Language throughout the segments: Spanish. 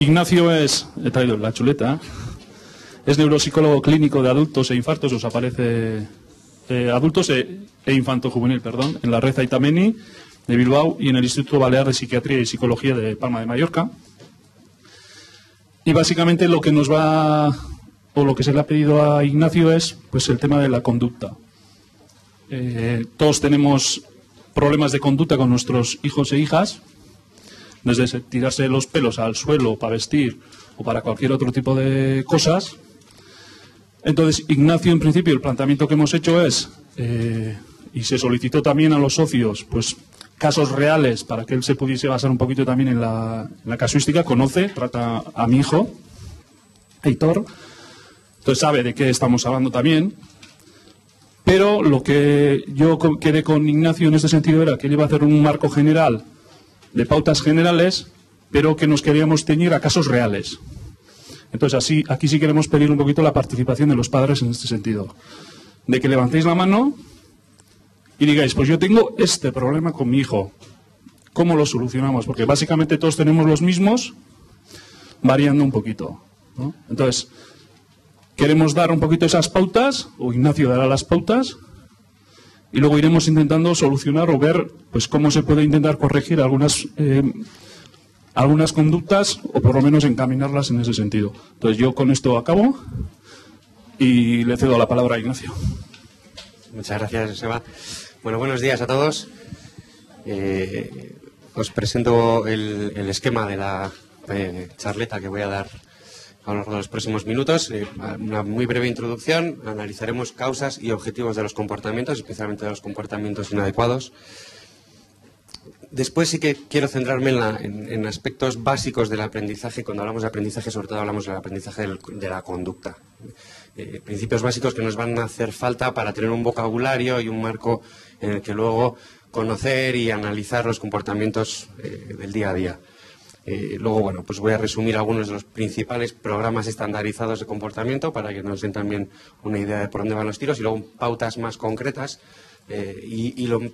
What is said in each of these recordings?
Ignacio he traído la chuleta, es neuropsicólogo clínico de adultos e infartos, os aparece adultos e infanto-juvenil, perdón, en la red Aitameni de Bilbao y en el Instituto Balear de Psiquiatría y Psicología de Palma de Mallorca. Y básicamente lo que nos va, o lo que se le ha pedido a Ignacio es pues el tema de la conducta. Todos tenemos problemas de conducta con nuestros hijos e hijas, desde tirarse los pelos al suelo para vestir o para cualquier otro tipo de cosas. Entonces, Ignacio, en principio, el planteamiento que hemos hecho es, y se solicitó también a los socios, pues casos reales para que él se pudiese basar un poquito también en la casuística. Trata a mi hijo, Heitor, entonces sabe de qué estamos hablando también. Pero lo que yo quedé con Ignacio en este sentido era que él iba a hacer un marco general de pautas generales, pero que nos queríamos ceñir a casos reales. Entonces, aquí sí queremos pedir un poquito la participación de los padres en este sentido. De que levantéis la mano y digáis, pues yo tengo este problema con mi hijo. ¿Cómo lo solucionamos? Porque básicamente todos tenemos los mismos, variando un poquito, ¿no? Entonces, queremos dar un poquito esas pautas, o Ignacio dará las pautas, y luego iremos intentando solucionar o ver pues cómo se puede intentar corregir algunas conductas o por lo menos encaminarlas en ese sentido. Entonces yo con esto acabo y le cedo la palabra a Ignacio. Muchas gracias, Joseba. Bueno, buenos días a todos. Os presento el esquema de la charleta que voy a dar a lo largo de los próximos minutos. Una muy breve introducción, analizaremos causas y objetivos de los comportamientos, especialmente de los comportamientos inadecuados. Después sí que quiero centrarme en aspectos básicos del aprendizaje. Cuando hablamos de aprendizaje, sobre todo hablamos del aprendizaje de la conducta. Principios básicos que nos van a hacer falta para tener un vocabulario y un marco en el que luego conocer y analizar los comportamientos del día a día. Luego, bueno, pues voy a resumir algunos de los principales programas estandarizados de comportamiento para que nos den también una idea de por dónde van los tiros y luego pautas más concretas.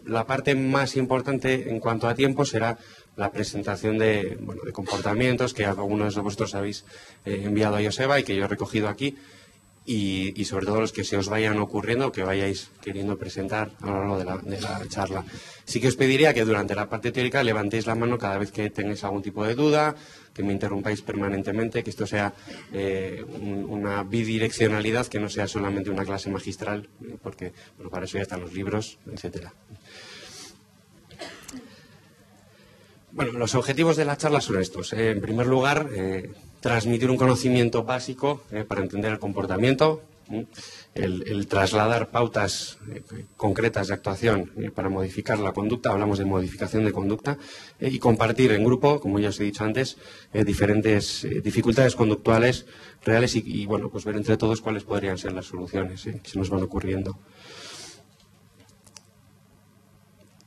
La parte más importante en cuanto a tiempo será la presentación de comportamientos que algunos de vosotros habéis enviado a Joseba y que yo he recogido aquí. Y sobre todo los que se os vayan ocurriendo o que vayáis queriendo presentar a lo largo de la charla. Sí que os pediría que durante la parte teórica levantéis la mano cada vez que tengáis algún tipo de duda, que me interrumpáis permanentemente, que esto sea una bidireccionalidad, que no sea solamente una clase magistral, porque para eso ya están los libros, etcétera. Bueno, los objetivos de la charla son estos. En primer lugar, transmitir un conocimiento básico para entender el comportamiento, el trasladar pautas concretas de actuación para modificar la conducta, hablamos de modificación de conducta, y compartir en grupo, como ya os he dicho antes, diferentes dificultades conductuales reales y bueno, pues ver entre todos cuáles podrían ser las soluciones que se nos van ocurriendo.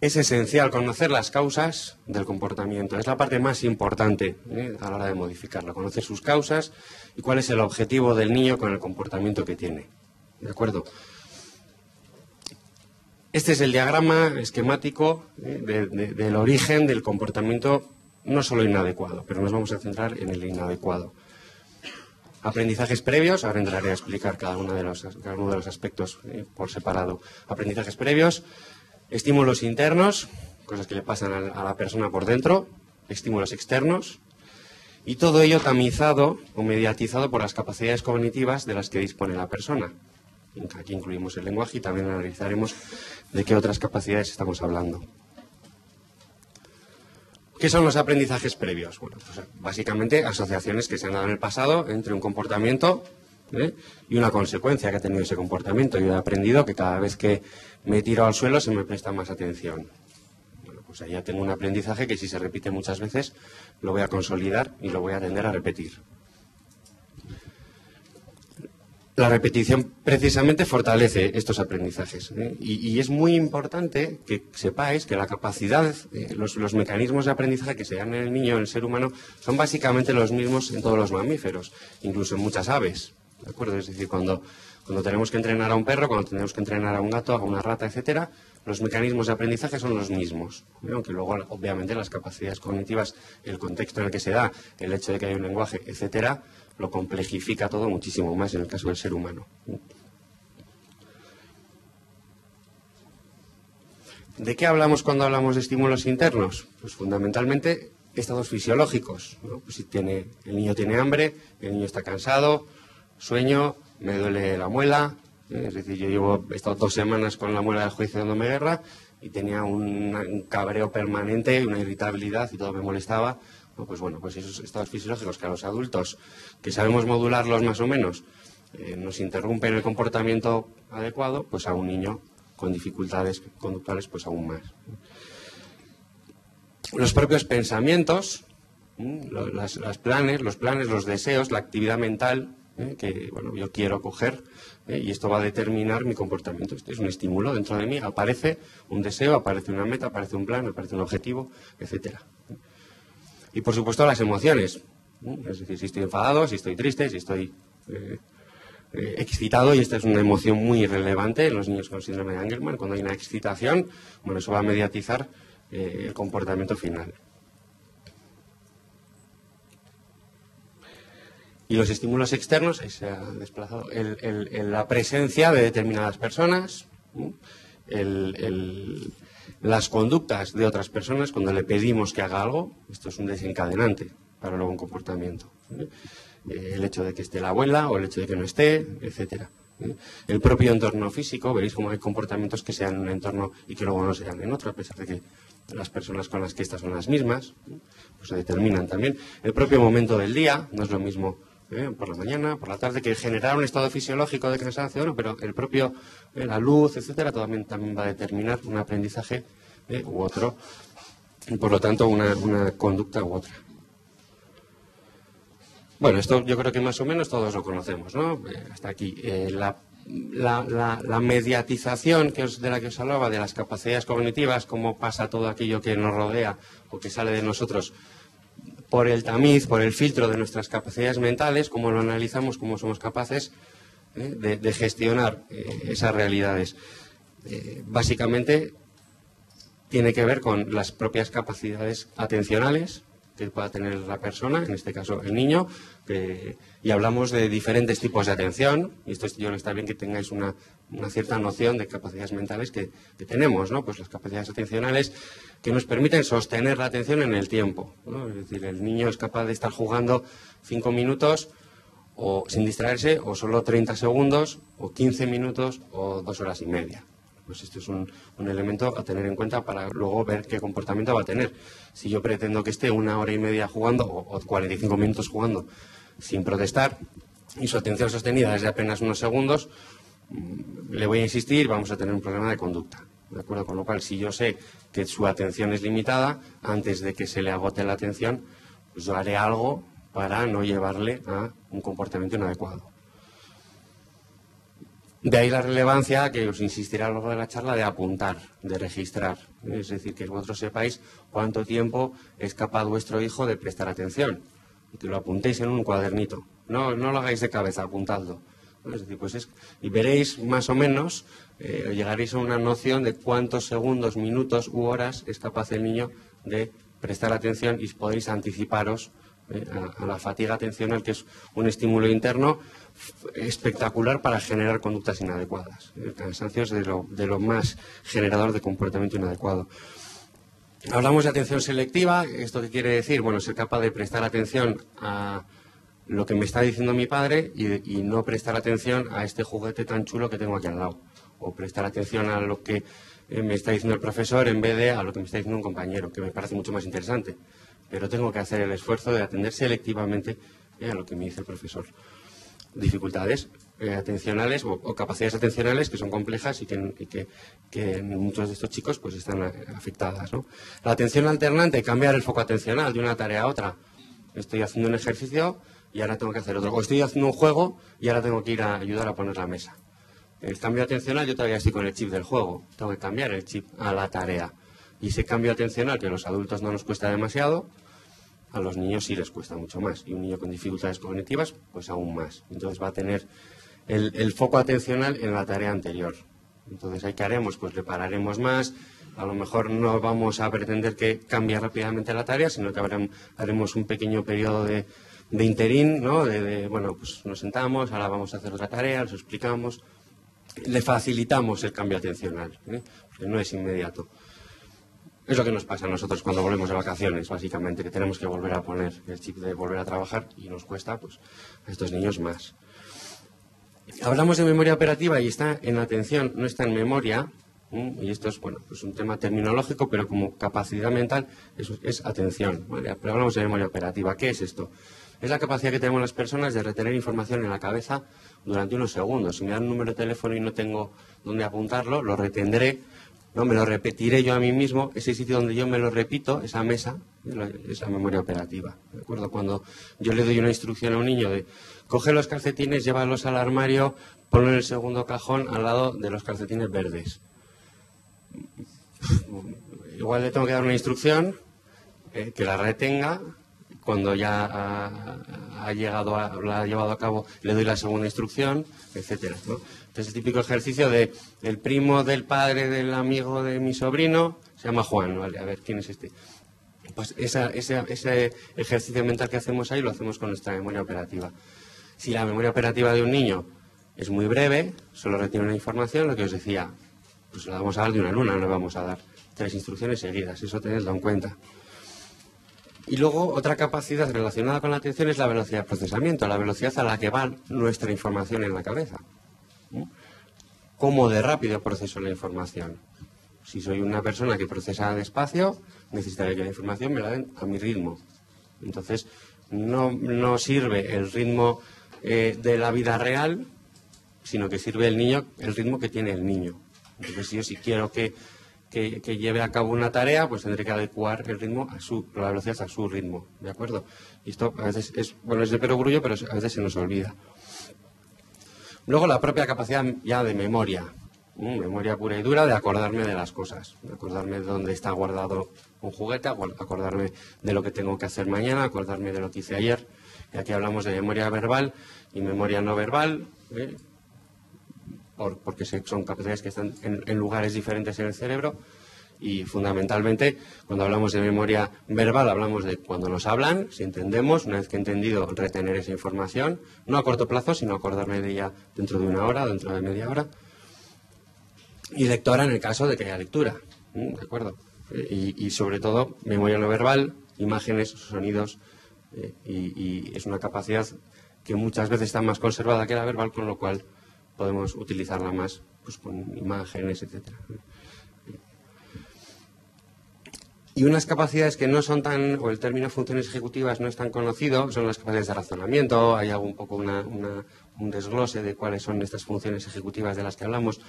Es esencial conocer las causas del comportamiento. Es la parte más importante a la hora de modificarlo. Conocer sus causas y cuál es el objetivo del niño con el comportamiento que tiene. ¿De acuerdo? Este es el diagrama esquemático del origen del comportamiento, no solo inadecuado, pero nos vamos a centrar en el inadecuado. Aprendizajes previos, ahora entraré a explicar cada uno de los aspectos por separado. Aprendizajes previos. Estímulos internos, cosas que le pasan a la persona por dentro, estímulos externos, y todo ello tamizado o mediatizado por las capacidades cognitivas de las que dispone la persona. Aquí incluimos el lenguaje y también analizaremos de qué otras capacidades estamos hablando. ¿Qué son los aprendizajes previos? Bueno, pues básicamente asociaciones que se han dado en el pasado entre un comportamiento y una consecuencia que ha tenido ese comportamiento. Yo he aprendido que cada vez que me tiro al suelo se me presta más atención. Bueno, pues ahí ya tengo un aprendizaje que si se repite muchas veces lo voy a consolidar y lo voy a tender a repetir. La repetición precisamente fortalece estos aprendizajes, y es muy importante que sepáis que la capacidad, los mecanismos de aprendizaje que se dan en el niño, en el ser humano, son básicamente los mismos en todos los mamíferos, incluso en muchas aves. ¿De acuerdo? Es decir, cuando tenemos que entrenar a un perro, cuando tenemos que entrenar a un gato, a una rata, etcétera, los mecanismos de aprendizaje son los mismos, ¿no? Aunque luego, obviamente, las capacidades cognitivas, el contexto en el que se da, el hecho de que hay un lenguaje, etcétera, lo complejifica todo muchísimo más en el caso del ser humano. ¿De qué hablamos cuando hablamos de estímulos internos? Pues fundamentalmente estados fisiológicos, ¿no? Pues si el niño tiene hambre, el niño está cansado, sueño, me duele la muela. Es decir, yo he estado 2 semanas con la muela del juicio dándome guerra y tenía un cabreo permanente, una irritabilidad y todo me molestaba. Pues bueno, pues esos estados fisiológicos que a los adultos, que sabemos modularlos más o menos, nos interrumpen el comportamiento adecuado, pues a un niño con dificultades conductuales, pues aún más. Los propios pensamientos, los planes, los deseos, la actividad mental, que bueno, yo quiero coger, y esto va a determinar mi comportamiento. Este es un estímulo dentro de mí, aparece un deseo, aparece una meta, aparece un plan, aparece un objetivo, etcétera. Y por supuesto las emociones, es decir, si estoy enfadado, si estoy triste, si estoy excitado, y esta es una emoción muy relevante en los niños con síndrome de Angelman. Cuando hay una excitación, bueno, eso va a mediatizar el comportamiento final. Y los estímulos externos, ahí se ha desplazado, la presencia de determinadas personas, las conductas de otras personas cuando le pedimos que haga algo, esto es un desencadenante para luego un comportamiento. El hecho de que esté la abuela o el hecho de que no esté, etcétera. El propio entorno físico, veréis cómo hay comportamientos que sean en un entorno y que luego no sean en otro, a pesar de que las personas con las que estas son las mismas, pues se determinan también. El propio momento del día, no es lo mismo por la mañana, por la tarde, que generar un estado fisiológico de cansancio, ¿no? Pero el propio, la luz, etcétera, también va a determinar un aprendizaje u otro, y por lo tanto una conducta u otra. Bueno, esto yo creo que más o menos todos lo conocemos, ¿no? Hasta aquí. La mediatización de la que os hablaba, de las capacidades cognitivas, cómo pasa todo aquello que nos rodea o que sale de nosotros por el tamiz, por el filtro de nuestras capacidades mentales, cómo lo analizamos, cómo somos capaces de gestionar esas realidades. Básicamente tiene que ver con las propias capacidades atencionales que pueda tener la persona, en este caso el niño, y hablamos de diferentes tipos de atención, y esto yo creo que está bien que tengáis una cierta noción de capacidades mentales que tenemos, ¿no? Pues las capacidades atencionales que nos permiten sostener la atención en el tiempo, ¿no? Es decir, el niño es capaz de estar jugando 5 minutos o sin distraerse, o solo 30 segundos, o 15 minutos, o 2 horas y media. Pues esto es un elemento a tener en cuenta para luego ver qué comportamiento va a tener. Si yo pretendo que esté 1 hora y media jugando o 45 minutos jugando sin protestar y su atención sostenida es de apenas unos segundos, le voy a insistir, vamos a tener un problema de conducta. ¿De acuerdo? Con lo cual, si yo sé que su atención es limitada, antes de que se le agote la atención, pues yo haré algo para no llevarle a un comportamiento inadecuado. De ahí la relevancia, que os insistiré a lo largo de la charla, de apuntar, de registrar. Es decir, que vosotros sepáis cuánto tiempo es capaz vuestro hijo de prestar atención. Y que lo apuntéis en un cuadernito. No lo hagáis de cabeza, apuntadlo. Es decir, y veréis más o menos, llegaréis a una noción de cuántos segundos, minutos u horas es capaz el niño de prestar atención, y podréis anticiparos a la fatiga atencional, que es un estímulo interno espectacular para generar conductas inadecuadas. El cansancio es de lo más generador de comportamiento inadecuado. Hablamos de atención selectiva. ¿Esto qué quiere decir? Bueno, ser capaz de prestar atención a lo que me está diciendo mi padre y no prestar atención a este juguete tan chulo que tengo aquí al lado. O prestar atención a lo que me está diciendo el profesor en vez de a lo que me está diciendo un compañero, que me parece mucho más interesante. Pero tengo que hacer el esfuerzo de atender selectivamente a lo que me dice el profesor. Dificultades atencionales o capacidades atencionales que son complejas y que en muchos de estos chicos pues están afectadas, ¿no? La atención alternante, cambiar el foco atencional de una tarea a otra. Estoy haciendo un ejercicio y ahora tengo que hacer otro. O estoy haciendo un juego y ahora tengo que ir a ayudar a poner la mesa. El cambio atencional, yo todavía estoy con el chip del juego. Tengo que cambiar el chip a la tarea. Y ese cambio atencional, que a los adultos no nos cuesta demasiado, a los niños sí les cuesta mucho más. Y un niño con dificultades cognitivas, pues aún más. Entonces va a tener el foco atencional en la tarea anterior. Entonces, ¿qué haremos? Pues le pararemos más. A lo mejor no vamos a pretender que cambie rápidamente la tarea, sino que haremos un pequeño periodo de interín, ¿no? Bueno, pues nos sentamos, ahora vamos a hacer otra tarea, les explicamos, le facilitamos el cambio atencional, porque no es inmediato. Es lo que nos pasa a nosotros cuando volvemos de vacaciones, básicamente, que tenemos que volver a poner el chip de volver a trabajar y nos cuesta, pues, a estos niños más. Hablamos de memoria operativa y está en atención, no está en memoria. Y esto es, bueno, pues un tema terminológico, pero como capacidad mental es atención, ¿vale? Pero hablamos de memoria operativa. ¿Qué es esto? Es la capacidad que tenemos las personas de retener información en la cabeza durante unos segundos. Si me dan un número de teléfono y no tengo dónde apuntarlo, lo retendré, ¿no? Me lo repetiré yo a mí mismo. Ese sitio donde yo me lo repito, esa mesa, es la memoria operativa, ¿de acuerdo? Cuando yo le doy una instrucción a un niño de coge los calcetines, llévalos al armario, ponlo en el segundo cajón al lado de los calcetines verdes. Igual le tengo que dar una instrucción que la retenga. Cuando ya la ha llevado a cabo, le doy la segunda instrucción, etcétera, ¿no? Entonces, el típico ejercicio de el primo del padre del amigo de mi sobrino se llama Juan, ¿vale? A ver, ¿quién es este? Pues ese ejercicio mental que hacemos ahí lo hacemos con nuestra memoria operativa. Si la memoria operativa de un niño es muy breve, solo retiene una información, lo que os decía, pues la vamos a dar de una luna, no le vamos a dar 3 instrucciones seguidas, eso tenedlo en cuenta. Y luego otra capacidad relacionada con la atención es la velocidad de procesamiento, la velocidad a la que va nuestra información en la cabeza. ¿Cómo de rápido proceso la información? Si soy una persona que procesa despacio, necesitaré que la información me la den a mi ritmo. Entonces, no sirve el ritmo de la vida real, sino que sirve el ritmo que tiene el niño. Entonces, yo si quiero que lleve a cabo una tarea, pues tendré que adecuar el ritmo la velocidad a su ritmo, ¿de acuerdo? Y esto a veces es de perogrullo, pero a veces se nos olvida. Luego la propia capacidad ya de memoria, memoria pura y dura, de acordarme de las cosas, de acordarme de dónde está guardado un juguete, acordarme de lo que tengo que hacer mañana, acordarme de lo que hice ayer. Y aquí hablamos de memoria verbal y memoria no verbal, porque son capacidades que están en lugares diferentes en el cerebro. Y fundamentalmente, cuando hablamos de memoria verbal, hablamos de cuando nos hablan, si entendemos, una vez que he entendido, retener esa información, no a corto plazo, sino acordarme de ella dentro de una hora, dentro de media hora. Y lectora en el caso de que haya lectura, ¿de acuerdo? Y sobre todo, memoria no verbal, imágenes, sonidos, y es una capacidad que muchas veces está más conservada que la verbal, con lo cual podemos utilizarla más, pues, con imágenes, etcétera. Y unas capacidades que no son o el término funciones ejecutivas no es tan conocido, son las capacidades de razonamiento. Hay un poco un desglose de cuáles son estas funciones ejecutivas de las que hablamos.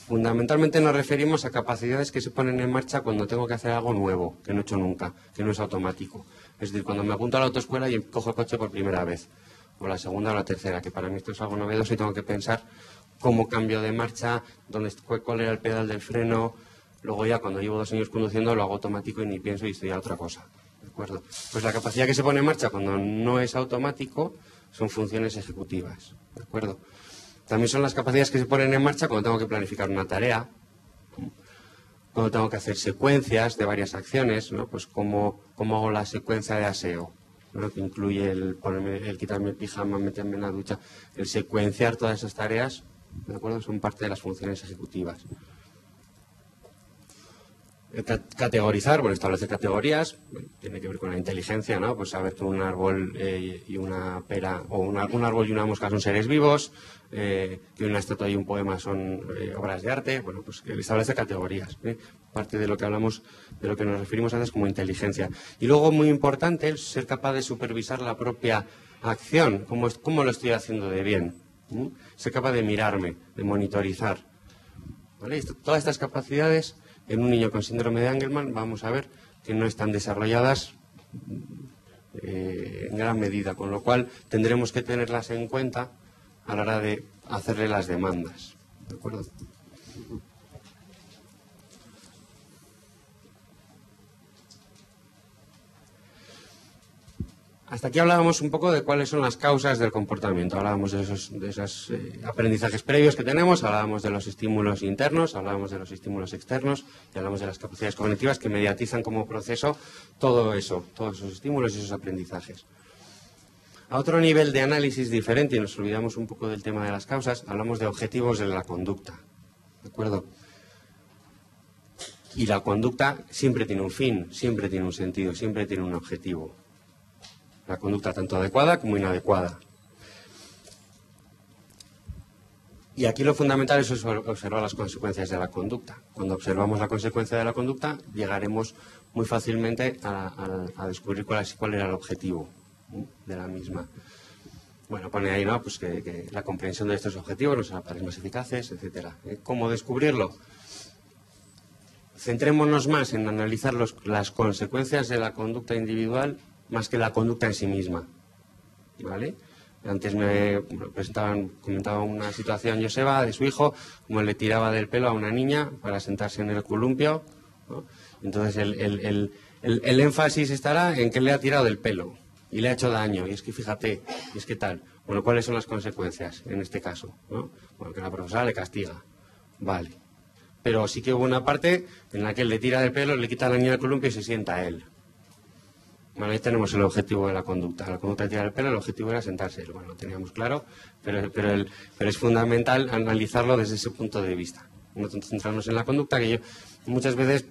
Fundamentalmente nos referimos a capacidades que se ponen en marcha cuando tengo que hacer algo nuevo, que no he hecho nunca, que no es automático. Es decir, cuando me apunto a la autoescuela y cojo el coche por primera vez, o la segunda o la tercera, que para mí esto es algo novedoso y tengo que pensar cómo cambio de marcha, cuál era el pedal del freno. Luego ya cuando llevo 2 años conduciendo lo hago automático y ni pienso y estoy a otra cosa, ¿de acuerdo? Pues la capacidad que se pone en marcha cuando no es automático son funciones ejecutivas, ¿de acuerdo? También son las capacidades que se ponen en marcha cuando tengo que planificar una tarea, cuando tengo que hacer secuencias de varias acciones, ¿no? Pues cómo hago la secuencia de aseo, ¿no? Que incluye el quitarme el pijama, meterme en la ducha, el secuenciar todas esas tareas, ¿de acuerdo? Son parte de las funciones ejecutivas. Categorizar, establecer categorías, tiene que ver con la inteligencia, ¿no? Pues saber que un árbol y una pera, o un árbol y una mosca son seres vivos, que una estatua y un poema son obras de arte. Bueno, pues establecer categorías, parte de lo que hablamos, de lo que nos referimos antes como inteligencia. Y luego, muy importante, ser capaz de supervisar la propia acción, cómo lo estoy haciendo de bien, ser capaz de mirarme, de monitorizar, ¿vale? Todas estas capacidades en un niño con síndrome de Angelman vamos a ver que no están desarrolladas en gran medida, con lo cual tendremos que tenerlas en cuenta a la hora de hacerle las demandas, ¿de acuerdo? Hasta aquí hablábamos un poco de cuáles son las causas del comportamiento. Hablábamos de esos aprendizajes previos que tenemos, hablábamos de los estímulos internos, hablábamos de los estímulos externos y hablamos de las capacidades cognitivas que mediatizan como proceso todo eso, todos esos estímulos y esos aprendizajes. A otro nivel de análisis diferente, y nos olvidamos un poco del tema de las causas, hablamos de objetivos de la conducta. ¿De acuerdo? Y la conducta siempre tiene un fin, siempre tiene un sentido, siempre tiene un objetivo. La conducta tanto adecuada como inadecuada. Y aquí lo fundamental es observar las consecuencias de la conducta. Cuando observamos la consecuencia de la conducta, llegaremos muy fácilmente a descubrir cuál era el objetivo de la misma. Bueno, pone ahí, ¿no? Pues que la comprensión de estos objetivos nos hará más eficaces, etcétera. ¿Cómo descubrirlo? Centrémonos más en analizar las consecuencias de la conducta individual más que la conducta en sí misma, ¿vale? Antes me comentaba una situación Joseba de su hijo, como le tiraba del pelo a una niña para sentarse en el columpio, ¿no? Entonces el énfasis estará en que le ha tirado del pelo y le ha hecho daño, y es que fíjate, y es que tal. Bueno, ¿cuáles son las consecuencias en este caso, ¿no? Bueno, que la profesora le castiga, vale. Pero sí que hubo una parte en la que él le tira del pelo, le quita a la niña del columpio y se sienta a él. Bueno, ahí tenemos el objetivo de la conducta. La conducta de tirar el pelo, el objetivo era sentarse. Bueno, lo teníamos claro, pero es fundamental analizarlo desde ese punto de vista. No centrarnos en la conducta, que muchas veces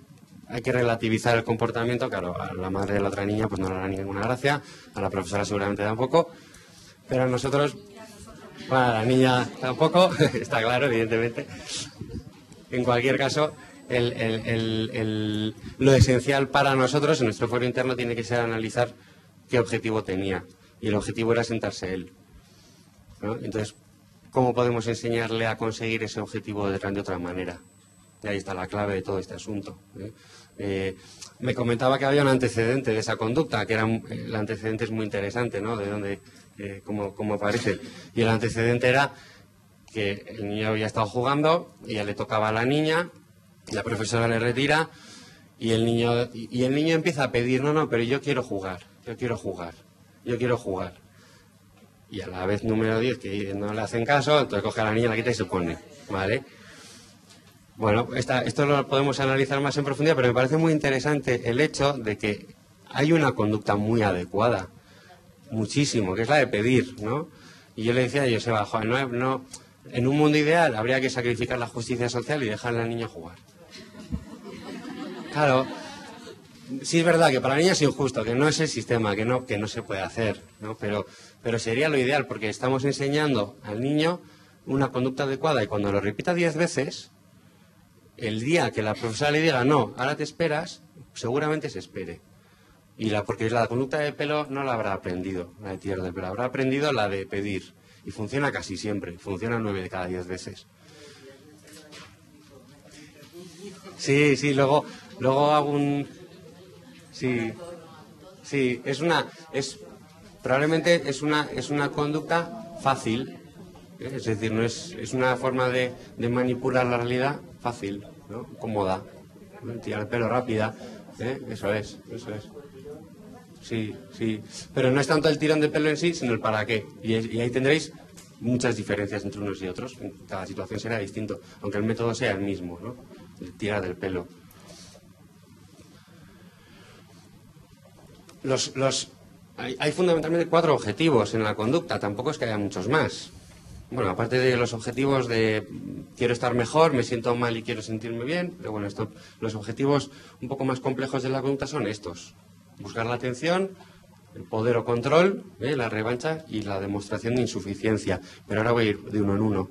hay que relativizar el comportamiento. Claro, a la madre de la otra niña pues no le hará ninguna gracia, a la profesora seguramente tampoco, pero a nosotros, bueno, a la niña tampoco, está claro, evidentemente. En cualquier caso, lo esencial para nosotros, en nuestro foro interno, tiene que ser analizar qué objetivo tenía. Y el objetivo era sentarse él, ¿no? Entonces, ¿cómo podemos enseñarle a conseguir ese objetivo de otra manera? Y ahí está la clave de todo este asunto, ¿eh? Me comentaba que había un antecedente de esa conducta, que el antecedente es muy interesante, ¿no? De dónde, cómo aparece. Y el antecedente era que el niño había estado jugando y ya le tocaba a la niña, la profesora le retira y el niño empieza a pedir, no, pero yo quiero jugar. Y a la vez número 10, que no le hacen caso, entonces coge a la niña, la quita y se pone, ¿vale? Bueno, esto lo podemos analizar más en profundidad, pero me parece muy interesante el hecho de que hay una conducta muy adecuada, muchísimo, que es la de pedir, ¿no? Y yo le decía a Joseba, joder, no, en un mundo ideal habría que sacrificar la justicia social y dejar al niño jugar. Claro, sí es verdad que para la niña es injusto, que no es el sistema, que no se puede hacer, ¿no? Pero sería lo ideal, porque estamos enseñando al niño una conducta adecuada y cuando lo repita 10 veces, el día que la profesora le diga, no, ahora te esperas, seguramente se espere. Porque la conducta de pelo no la habrá aprendido, la de tirar del pelo, habrá aprendido la de pedir. Y funciona casi siempre, funciona 9 de cada 10 veces. Sí, luego hago un... Sí, probablemente es una conducta fácil, ¿eh? Es decir, no es una forma de manipular la realidad fácil, ¿no? Cómoda, ¿no? Tirar el pelo rápida, ¿eh? Eso es. Sí, pero no es tanto el tirón de pelo en sí, sino el para qué. Y ahí tendréis muchas diferencias entre unos y otros. En cada situación será distinto, aunque el método sea el mismo, ¿no? El tirar del pelo. Hay fundamentalmente 4 objetivos en la conducta, tampoco es que haya muchos más. Bueno, aparte de los objetivos de quiero estar mejor, me siento mal y quiero sentirme bien, pero bueno, los objetivos un poco más complejos de la conducta son estos. Buscar la atención, el poder o control, la revancha y la demostración de insuficiencia. Pero ahora voy a ir de uno en uno.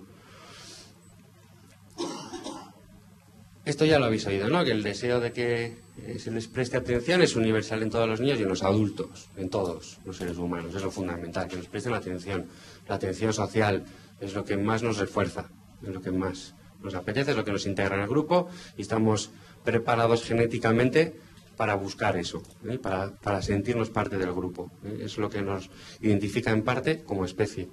Esto ya lo habéis oído, ¿no? Que el deseo de que se les preste atención es universal en todos los niños y en los adultos, en todos los seres humanos. Es lo fundamental, que nos presten atención. La atención social es lo que más nos refuerza, es lo que más nos apetece, es lo que nos integra en el grupo y estamos preparados genéticamente para buscar eso, para sentirnos parte del grupo. Es lo que nos identifica en parte como especie.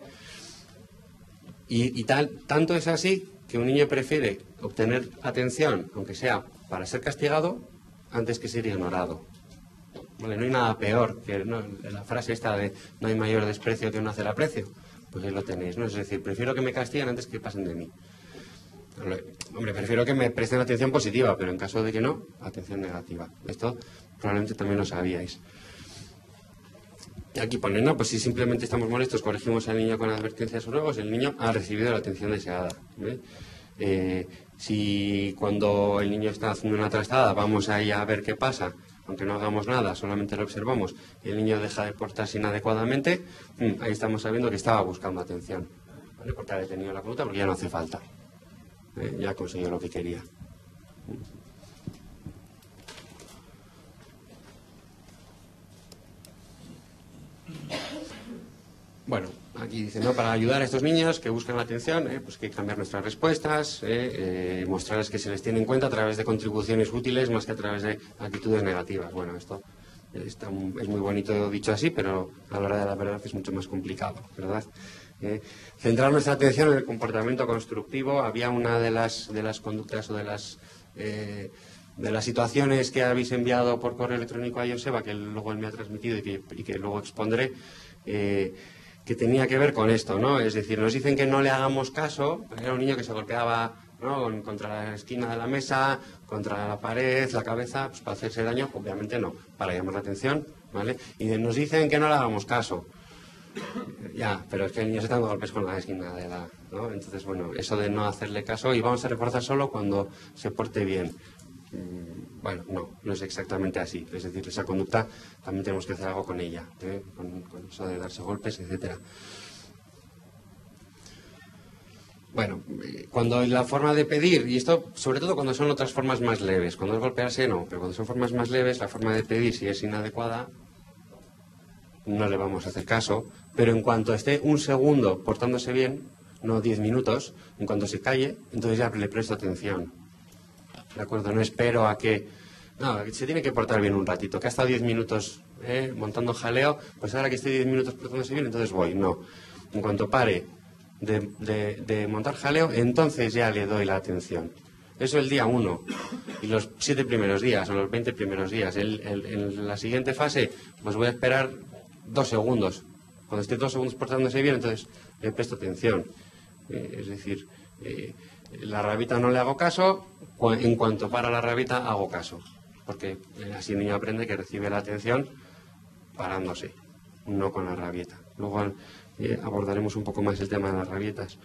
Y tanto es así que un niño prefiere obtener atención, aunque sea para ser castigado, antes que ser ignorado. Vale, no hay nada peor que la frase esta de no hay mayor desprecio que no hacer aprecio. Pues ahí lo tenéis, ¿no? Es decir, prefiero que me castiguen antes que pasen de mí. Hombre, prefiero que me presten atención positiva, pero en caso de que no, atención negativa. Esto probablemente también lo sabíais. Y aquí pone, no, pues si simplemente estamos molestos, corregimos al niño con advertencias o ruegos, el niño ha recibido la atención deseada. Si cuando el niño está haciendo una trastada vamos ahí a ver qué pasa, aunque no hagamos nada, solamente lo observamos, y el niño deja de portarse inadecuadamente, ahí estamos sabiendo que estaba buscando atención, ¿vale? Porque ha detenido la conducta, porque ya no hace falta. Ya ha conseguido lo que quería. Bueno, aquí dice, ¿no? Para ayudar a estos niños que buscan la atención, pues hay que cambiar nuestras respuestas, mostrarles que se les tiene en cuenta a través de contribuciones útiles más que a través de actitudes negativas. Bueno, esto es muy bonito dicho así, pero a la hora de la verdad es mucho más complicado, ¿verdad? Centrar nuestra atención en el comportamiento constructivo. Había una de las conductas o de las situaciones que habéis enviado por correo electrónico a Joseba, que luego él me ha transmitido y que luego expondré, que tenía que ver con esto, ¿no? Es decir, nos dicen que no le hagamos caso. Era un niño que se golpeaba, ¿no?, contra la esquina de la mesa, contra la pared, la cabeza, pues para hacerse daño. Obviamente no, para llamar la atención, ¿vale? Y nos dicen que no le hagamos caso. Ya, pero es que el niño se está dando golpes con la esquina de la, ¿no? Entonces, bueno, eso de no hacerle caso y vamos a reforzar solo cuando se porte bien. Bueno, no es exactamente así. Es decir, esa conducta también tenemos que hacer algo con ella, con eso de darse golpes, etcétera. Bueno, cuando la forma de pedir, y esto sobre todo cuando son otras formas más leves, cuando es golpearse no, pero cuando son formas más leves, la forma de pedir, si es inadecuada, no le vamos a hacer caso, pero en cuanto esté un segundo portándose bien, no 10 minutos, en cuanto se calle, entonces ya le presto atención. ¿De acuerdo? No espero a que... No, se tiene que portar bien un ratito, que ha estado 10 minutos montando jaleo, pues ahora que esté 10 minutos portándose bien, entonces voy. No. En cuanto pare de montar jaleo, entonces ya le doy la atención. Eso el día 1 y los 7 primeros días o los 20 primeros días. En la siguiente fase, pues voy a esperar 2 segundos. Cuando esté 2 segundos portándose bien, entonces le presto atención. Es decir, la rabita no le hago caso, en cuanto para la rabita hago caso. Porque así el niño aprende que recibe la atención parándose, no con la rabieta. Luego abordaremos un poco más el tema de las rabietas.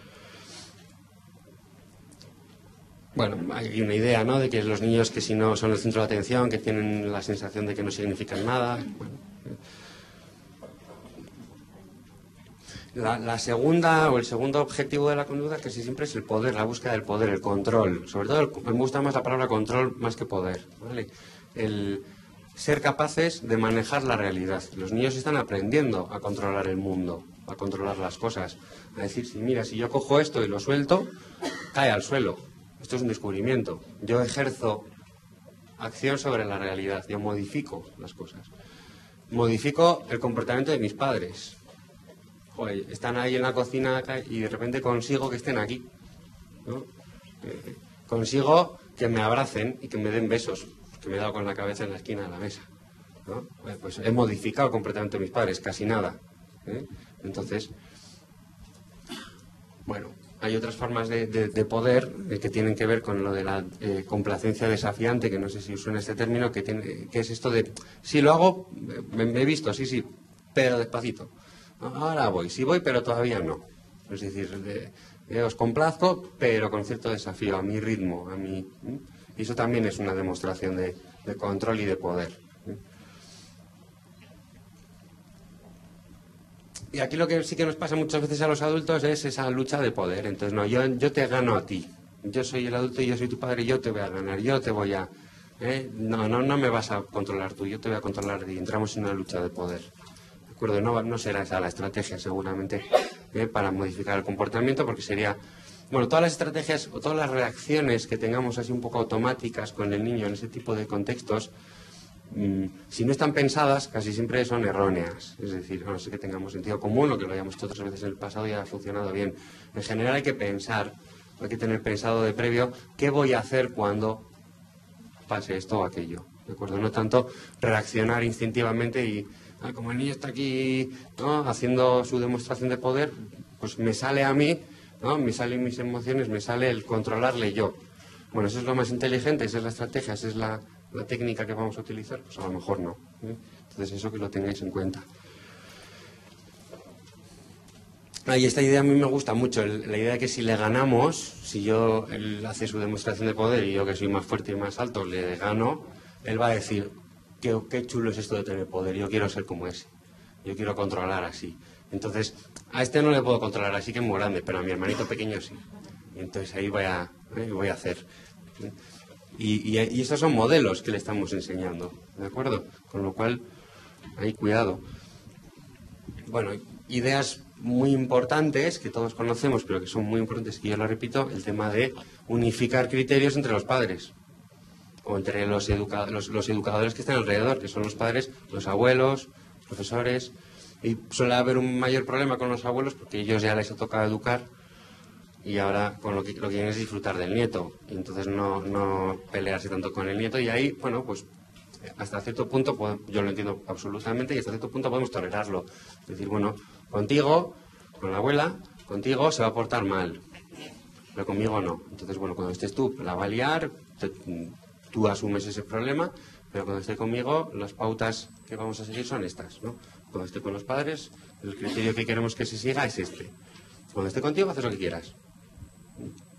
Bueno, hay una idea, ¿no?, de que los niños que si no son el centro de atención, que tienen la sensación de que no significan nada. Bueno, la segunda o el segundo objetivo de la conducta casi siempre es el poder, la búsqueda del poder, el control. Sobre todo me gusta más la palabra control más que poder, ¿vale? El ser capaces de manejar la realidad. Los niños están aprendiendo a controlar el mundo, a controlar las cosas. A decir, si yo cojo esto y lo suelto, cae al suelo. Esto es un descubrimiento. Yo ejerzo acción sobre la realidad, yo modifico las cosas. Modifico el comportamiento de mis padres. Joder, están ahí en la cocina y de repente consigo que estén aquí, ¿no? Consigo que me abracen y que me den besos, que me he dado con la cabeza en la esquina de la mesa, ¿no? Pues he modificado el comportamiento de mis padres, casi nada, ¿eh? Entonces, bueno, hay otras formas de poder que tienen que ver con lo de la complacencia desafiante, que no sé si os suena este término, que es esto de, si lo hago, me he visto, sí, pero despacito. Ahora voy, sí voy, pero todavía no. Es decir, os complazco, pero con cierto desafío, a mi ritmo, y eso también es una demostración de control y de poder. Y aquí lo que sí que nos pasa muchas veces a los adultos es esa lucha de poder. Entonces, no, yo te gano a ti. Yo soy el adulto y yo soy tu padre y yo te voy a ganar, yo te voy a... No me vas a controlar tú, yo te voy a controlar y entramos en una lucha de poder. ¿De acuerdo? No será esa la estrategia seguramente para modificar el comportamiento, porque sería... Bueno, todas las estrategias o todas las reacciones que tengamos así un poco automáticas con el niño en ese tipo de contextos, si no están pensadas, casi siempre son erróneas. Es decir, a no ser que tengamos sentido común o que lo hayamos hecho otras veces en el pasado y ha funcionado bien. En general hay que pensar, hay que tener pensado de previo qué voy a hacer cuando pase esto o aquello. ¿de acuerdo? No tanto reaccionar instintivamente y, como el niño está aquí, ¿no?, haciendo su demostración de poder, pues me sale a mí, ¿no?, me salen mis emociones, me sale el controlarle yo. Bueno, eso es lo más inteligente, esa es la estrategia, esa es la técnica que vamos a utilizar, pues a lo mejor no, ¿eh? Entonces eso que lo tengáis en cuenta. Y esta idea a mí me gusta mucho, la idea de que si le ganamos, si él hace su demostración de poder y yo, que soy más fuerte y más alto, le gano, él va a decir, qué chulo es esto de tener poder, yo quiero ser como ese, yo quiero controlar así. Entonces, a este no le puedo controlar así, que es muy grande, pero a mi hermanito pequeño sí. Y entonces ahí voy a hacer. Y estos son modelos que le estamos enseñando, ¿de acuerdo? Con lo cual, ahí cuidado. Bueno, ideas muy importantes que todos conocemos, pero que son muy importantes, que yo lo repito, el tema de unificar criterios entre los padres o entre los educadores que están alrededor, que son los padres, los abuelos, los profesores. Y suele haber un mayor problema con los abuelos porque ellos ya les ha tocado educar y ahora con lo que quieren es disfrutar del nieto, y entonces no pelearse tanto con el nieto, y ahí, bueno, pues hasta cierto punto, yo lo entiendo absolutamente, y hasta cierto punto podemos tolerarlo. Es decir, bueno, contigo, con la abuela, contigo se va a portar mal, pero conmigo no. Entonces, bueno, cuando estés tú, la va a liar, tú asumes ese problema, pero cuando esté conmigo, las pautas que vamos a seguir son estas, ¿no? Cuando esté con los padres, el criterio que queremos que se siga es este. Cuando esté contigo, haces lo que quieras.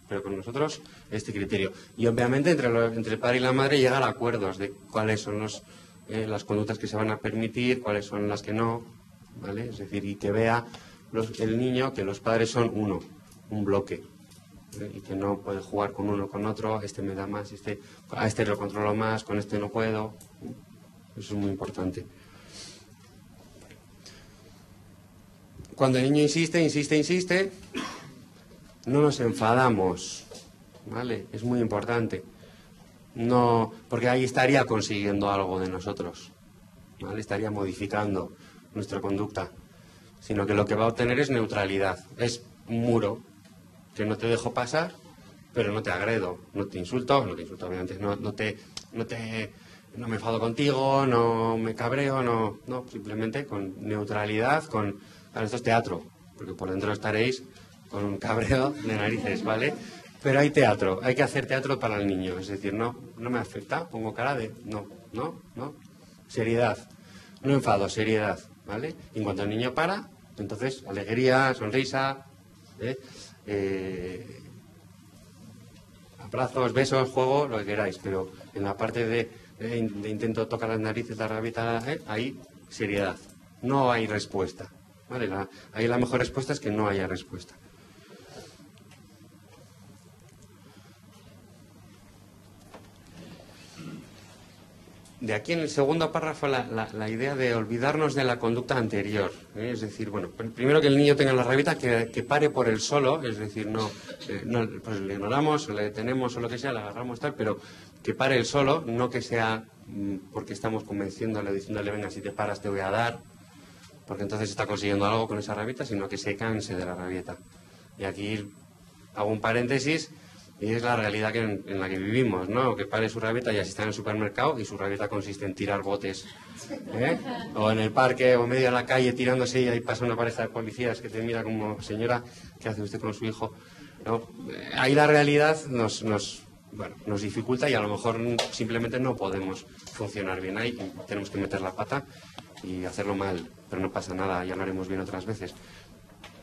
Pero con nosotros, este criterio. Y obviamente entre el padre y la madre llegar a acuerdos de cuáles son las conductas que se van a permitir, cuáles son las que no, ¿vale? Es decir, y que vea el niño que los padres son un bloque, ¿vale? Y que no puede jugar con uno con otro, este me da más, a este lo controlo más, con este no puedo. Eso es muy importante. Cuando el niño insiste, no nos enfadamos, ¿vale? Es muy importante. No, porque ahí estaría consiguiendo algo de nosotros, ¿vale? Estaría modificando nuestra conducta. Sino que lo que va a obtener es neutralidad. Es un muro que no te dejo pasar, pero no te agredo. No te insulto obviamente. No me enfado contigo, no me cabreo, no, simplemente con neutralidad, Ahora, esto es teatro, porque por dentro estaréis con un cabreo de narices, ¿vale? Pero hay teatro, hay que hacer teatro para el niño. Es decir, no me afecta, pongo cara de no. Seriedad, no enfado, seriedad, ¿vale? Y en cuanto el niño para, entonces alegría, sonrisa, abrazos, besos, juego, lo que queráis. Pero en la parte de intento tocar las narices, la rabieta, hay seriedad, no hay respuesta. ¿Vale? Ahí la mejor respuesta es que no haya respuesta. De aquí en el segundo párrafo la idea de olvidarnos de la conducta anterior. Es decir, bueno, primero que el niño tenga la rabieta, que pare por él solo, es decir, pues le ignoramos o le detenemos o lo que sea, le agarramos tal, pero que pare él solo, no que sea porque estamos convenciéndole, diciéndole, venga, si te paras te voy a dar, porque entonces está consiguiendo algo con esa rabieta, sino que se canse de la rabieta. Y aquí hago un paréntesis, y es la realidad en la que vivimos, ¿no? Que pare su rabieta y así está en el supermercado y su rabieta consiste en tirar botes, o en el parque o en medio de la calle tirándose, y ahí pasa una pareja de policías que te mira como, señora, ¿qué hace usted con su hijo? ¿No? Ahí la realidad nos dificulta y a lo mejor simplemente no podemos funcionar bien ahí y tenemos que meter la pata y hacerlo mal, pero no pasa nada, ya lo haremos bien otras veces.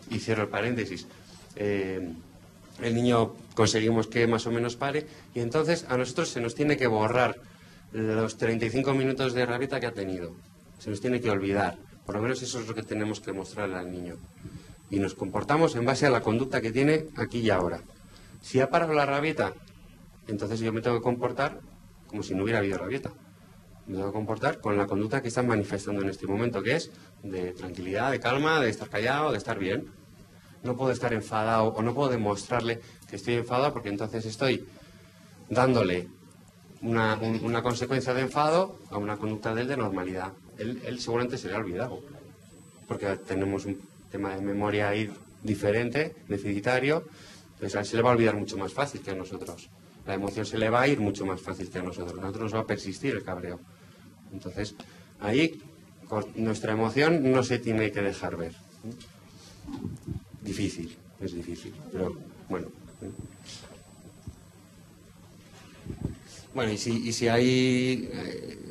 Y cierro el paréntesis. El niño conseguimos que más o menos pare y entonces a nosotros se nos tiene que borrar los 35 minutos de rabieta que ha tenido. Se nos tiene que olvidar. Por lo menos eso es lo que tenemos que mostrarle al niño. Y nos comportamos en base a la conducta que tiene aquí y ahora. Si ha parado la rabieta, entonces yo me tengo que comportar como si no hubiera habido rabieta. Me tengo que comportar con la conducta que están manifestando en este momento, que es de tranquilidad, de calma, de estar callado, de estar bien. No puedo estar enfadado o no puedo demostrarle que estoy enfadado porque entonces estoy dándole una consecuencia de enfado a una conducta de él de normalidad. Él seguramente se le ha olvidado porque tenemos un tema de memoria ahí diferente, deficitario, entonces a él se le va a olvidar mucho más fácil que a nosotros. la emoción se le va a ir mucho más fácil que a nosotros. A nosotros nos va a persistir el cabreo. Entonces, ahí nuestra emoción no se tiene que dejar ver. Difícil, es difícil, pero bueno. Bueno, y si ahí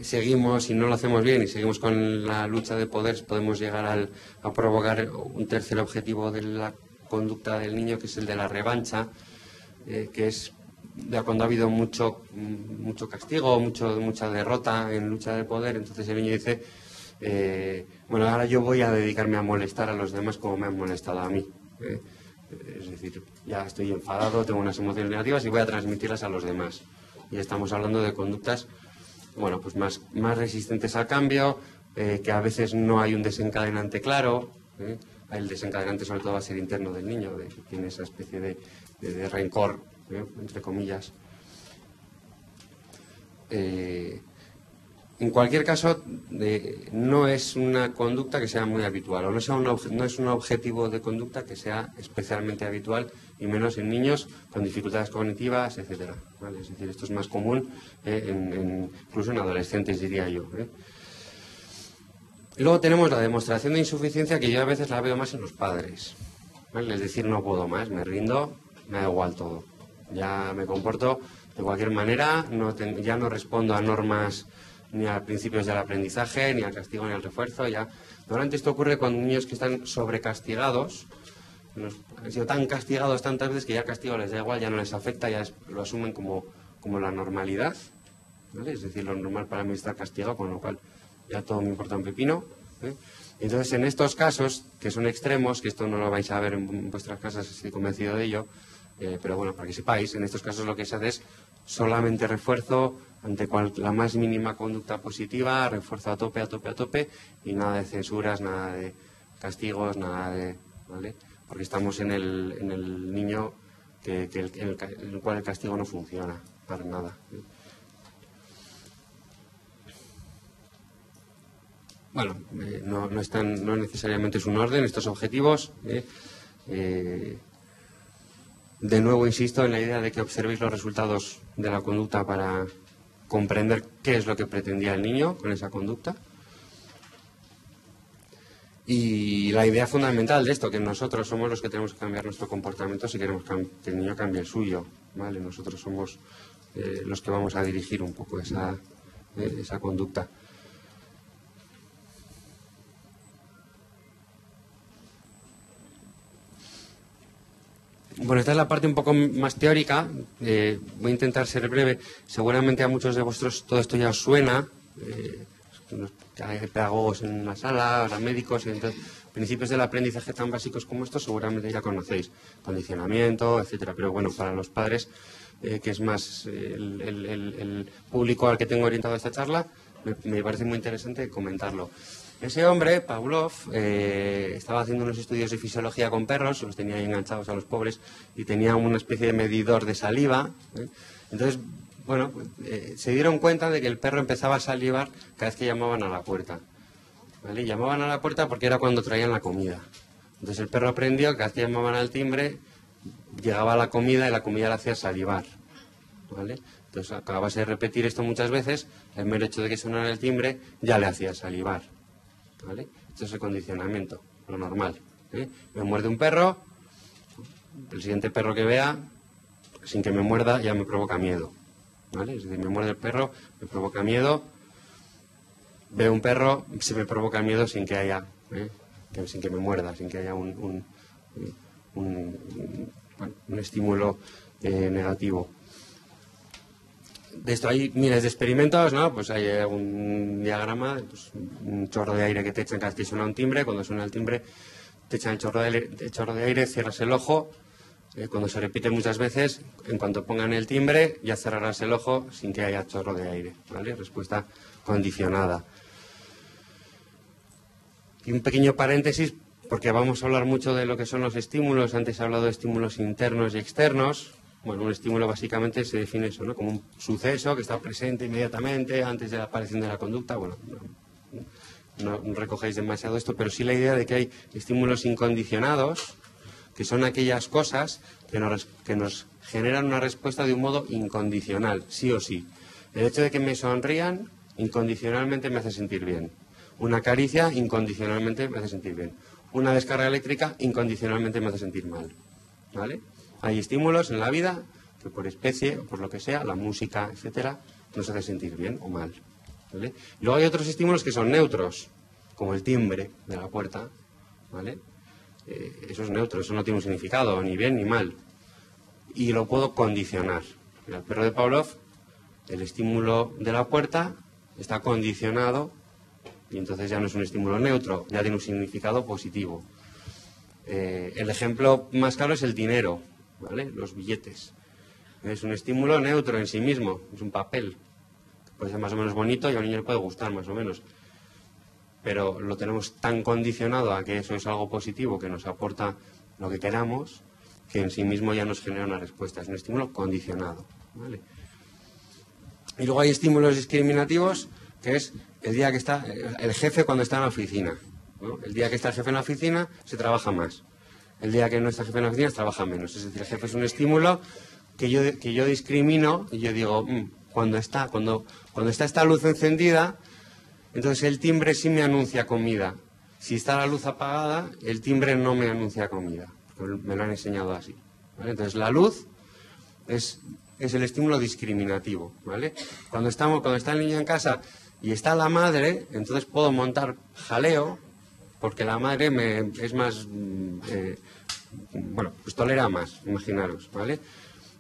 seguimos y no lo hacemos bien y seguimos con la lucha de poder, podemos llegar a provocar un tercer objetivo de la conducta del niño, que es el de la revancha, que es cuando ha habido mucho castigo, mucha derrota en lucha de poder. Entonces el niño dice, bueno, ahora yo voy a dedicarme a molestar a los demás como me han molestado a mí. Es decir, ya estoy enfadado, tengo unas emociones negativas y voy a transmitirlas a los demás. Y estamos hablando de conductas, bueno, pues más resistentes al cambio, que a veces no hay un desencadenante claro. El desencadenante sobre todo va a ser interno del niño, que tiene esa especie de rencor, entre comillas. En cualquier caso, no es una conducta que sea muy habitual, o no es un objetivo de conducta que sea especialmente habitual, y menos en niños con dificultades cognitivas, etcétera, ¿vale? Es decir, esto es más común incluso en adolescentes, diría yo. Y luego tenemos la demostración de insuficiencia, que yo a veces la veo más en los padres, ¿vale? Es decir, no puedo más, me rindo, me da igual todo. Ya me comporto de cualquier manera, ya no respondo a normas ni a principios del aprendizaje, ni al castigo, ni al refuerzo. Ya. Normalmente esto ocurre con niños que están sobrecastigados, han sido tan castigados tantas veces que ya el castigo les da igual, ya no les afecta, ya lo asumen como la normalidad, ¿vale? Es decir, lo normal para mí es estar castigado, con lo cual ya todo me importa un pepino. Entonces, en estos casos, que son extremos, que esto no lo vais a ver en vuestras casas, estoy convencido de ello, pero bueno, para que sepáis, en estos casos lo que se hace es solamente refuerzo ante la más mínima conducta positiva, refuerzo a tope, y nada de censuras, nada de castigos, nada de... ¿vale? Porque estamos en el niño en el cual el castigo no funciona para nada. Bueno, no necesariamente es un orden estos objetivos. De nuevo insisto en la idea de que observéis los resultados de la conducta para comprender qué es lo que pretendía el niño con esa conducta. Y la idea fundamental de esto, que nosotros somos los que tenemos que cambiar nuestro comportamiento si queremos que el niño cambie el suyo, ¿vale? Nosotros somos los que vamos a dirigir un poco esa conducta. Bueno, esta es la parte un poco más teórica. Voy a intentar ser breve. Seguramente a muchos de vosotros todo esto ya os suena. Hay pedagogos en la sala, habrá médicos, y entonces principios del aprendizaje tan básicos como estos seguramente ya conocéis, condicionamiento, etcétera. Pero bueno, para los padres, que es más el público al que tengo orientado esta charla, me parece muy interesante comentarlo. Ese hombre, Pavlov, estaba haciendo unos estudios de fisiología con perros, los tenía ahí enganchados a los pobres, y tenía una especie de medidor de saliva. Entonces, bueno, se dieron cuenta de que el perro empezaba a salivar cada vez que llamaban a la puerta. ¿Vale? Llamaban a la puerta porque era cuando traían la comida. Entonces el perro aprendió que cada vez que llamaban al timbre, llegaba la comida y la comida le hacía salivar. ¿Vale? Entonces, a base de repetir esto muchas veces, el mero hecho de que sonara el timbre ya le hacía salivar. ¿Vale? Esto es el condicionamiento, lo normal. Me muerde un perro, el siguiente perro que vea, sin que me muerda, ya me provoca miedo. ¿Vale? Es decir, me muerde el perro, me provoca miedo. Veo un perro, se me provoca miedo sin que haya, sin que me muerda, sin que haya un estímulo negativo. De esto hay miles de experimentos, ¿no? Pues hay un diagrama, pues, un chorro de aire que te echan cada vez que suena un timbre. Cuando suena el timbre, te echan el chorro de aire, cierras el ojo. Cuando se repite muchas veces, en cuanto pongan el timbre, ya cerrarás el ojo sin que haya chorro de aire, ¿vale? Respuesta condicionada. Y un pequeño paréntesis, porque vamos a hablar mucho de lo que son los estímulos. Antes he hablado de estímulos internos y externos. Bueno, un estímulo básicamente se define eso, ¿no? Como un suceso que está presente inmediatamente antes de la aparición de la conducta. Bueno, no recogéis demasiado esto, pero sí la idea de que hay estímulos incondicionados, que son aquellas cosas que nos generan una respuesta de un modo incondicional, sí o sí. El hecho de que me sonrían incondicionalmente me hace sentir bien. Una caricia incondicionalmente me hace sentir bien. Una descarga eléctrica incondicionalmente me hace sentir mal. ¿Vale? Hay estímulos en la vida que por especie o por lo que sea, la música, etcétera, nos hace sentir bien o mal. ¿Vale? Y luego hay otros estímulos que son neutros, como el timbre de la puerta. ¿Vale? Eso es neutro, eso no tiene un significado, ni bien ni mal. Y lo puedo condicionar. El perro de Pavlov, el estímulo de la puerta está condicionado y entonces ya no es un estímulo neutro, ya tiene un significado positivo. El ejemplo más claro es el dinero, ¿vale? Los billetes. Es un estímulo neutro en sí mismo, es un papel. Puede ser más o menos bonito y a un niño le puede gustar más o menos. Pero lo tenemos tan condicionado a que eso es algo positivo, que nos aporta lo que queramos, que en sí mismo ya nos genera una respuesta. Es un estímulo condicionado, ¿vale? Y luego hay estímulos discriminativos, que es el día que está el jefe cuando está en la oficina, ¿no? El día que está el jefe en la oficina se trabaja más. El día que no está el jefe en la oficina se trabaja menos. Es decir, el jefe es un estímulo que yo discrimino y yo digo, cuando está esta luz encendida, entonces el timbre sí me anuncia comida. Si está la luz apagada, el timbre no me anuncia comida. Porque me lo han enseñado así, ¿vale? Entonces la luz es el estímulo discriminativo, ¿vale? Cuando está el niño en casa y está la madre, entonces puedo montar jaleo, porque la madre es más, pues tolera más, imaginaros, ¿vale?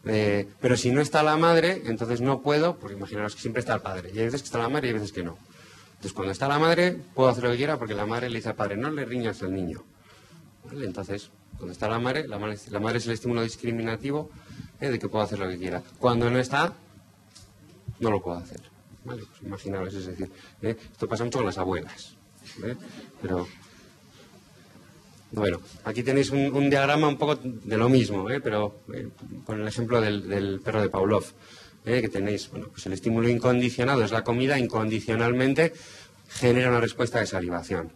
Pero si no está la madre, entonces no puedo, porque imaginaros que siempre está el padre. Y hay veces que está la madre y hay veces que no. Entonces cuando está la madre, puedo hacer lo que quiera porque la madre le dice al padre, no le riñas al niño, ¿vale? Entonces, cuando está la madre es el estímulo discriminativo, de que puedo hacer lo que quiera. Cuando no está, no lo puedo hacer, ¿vale? Pues imaginaros, es decir, esto pasa mucho con las abuelas, pero bueno, aquí tenéis un diagrama un poco de lo mismo, pero con el ejemplo del perro de Pavlov, que tenéis, pues el estímulo incondicionado es la comida, incondicionalmente genera una respuesta de salivación.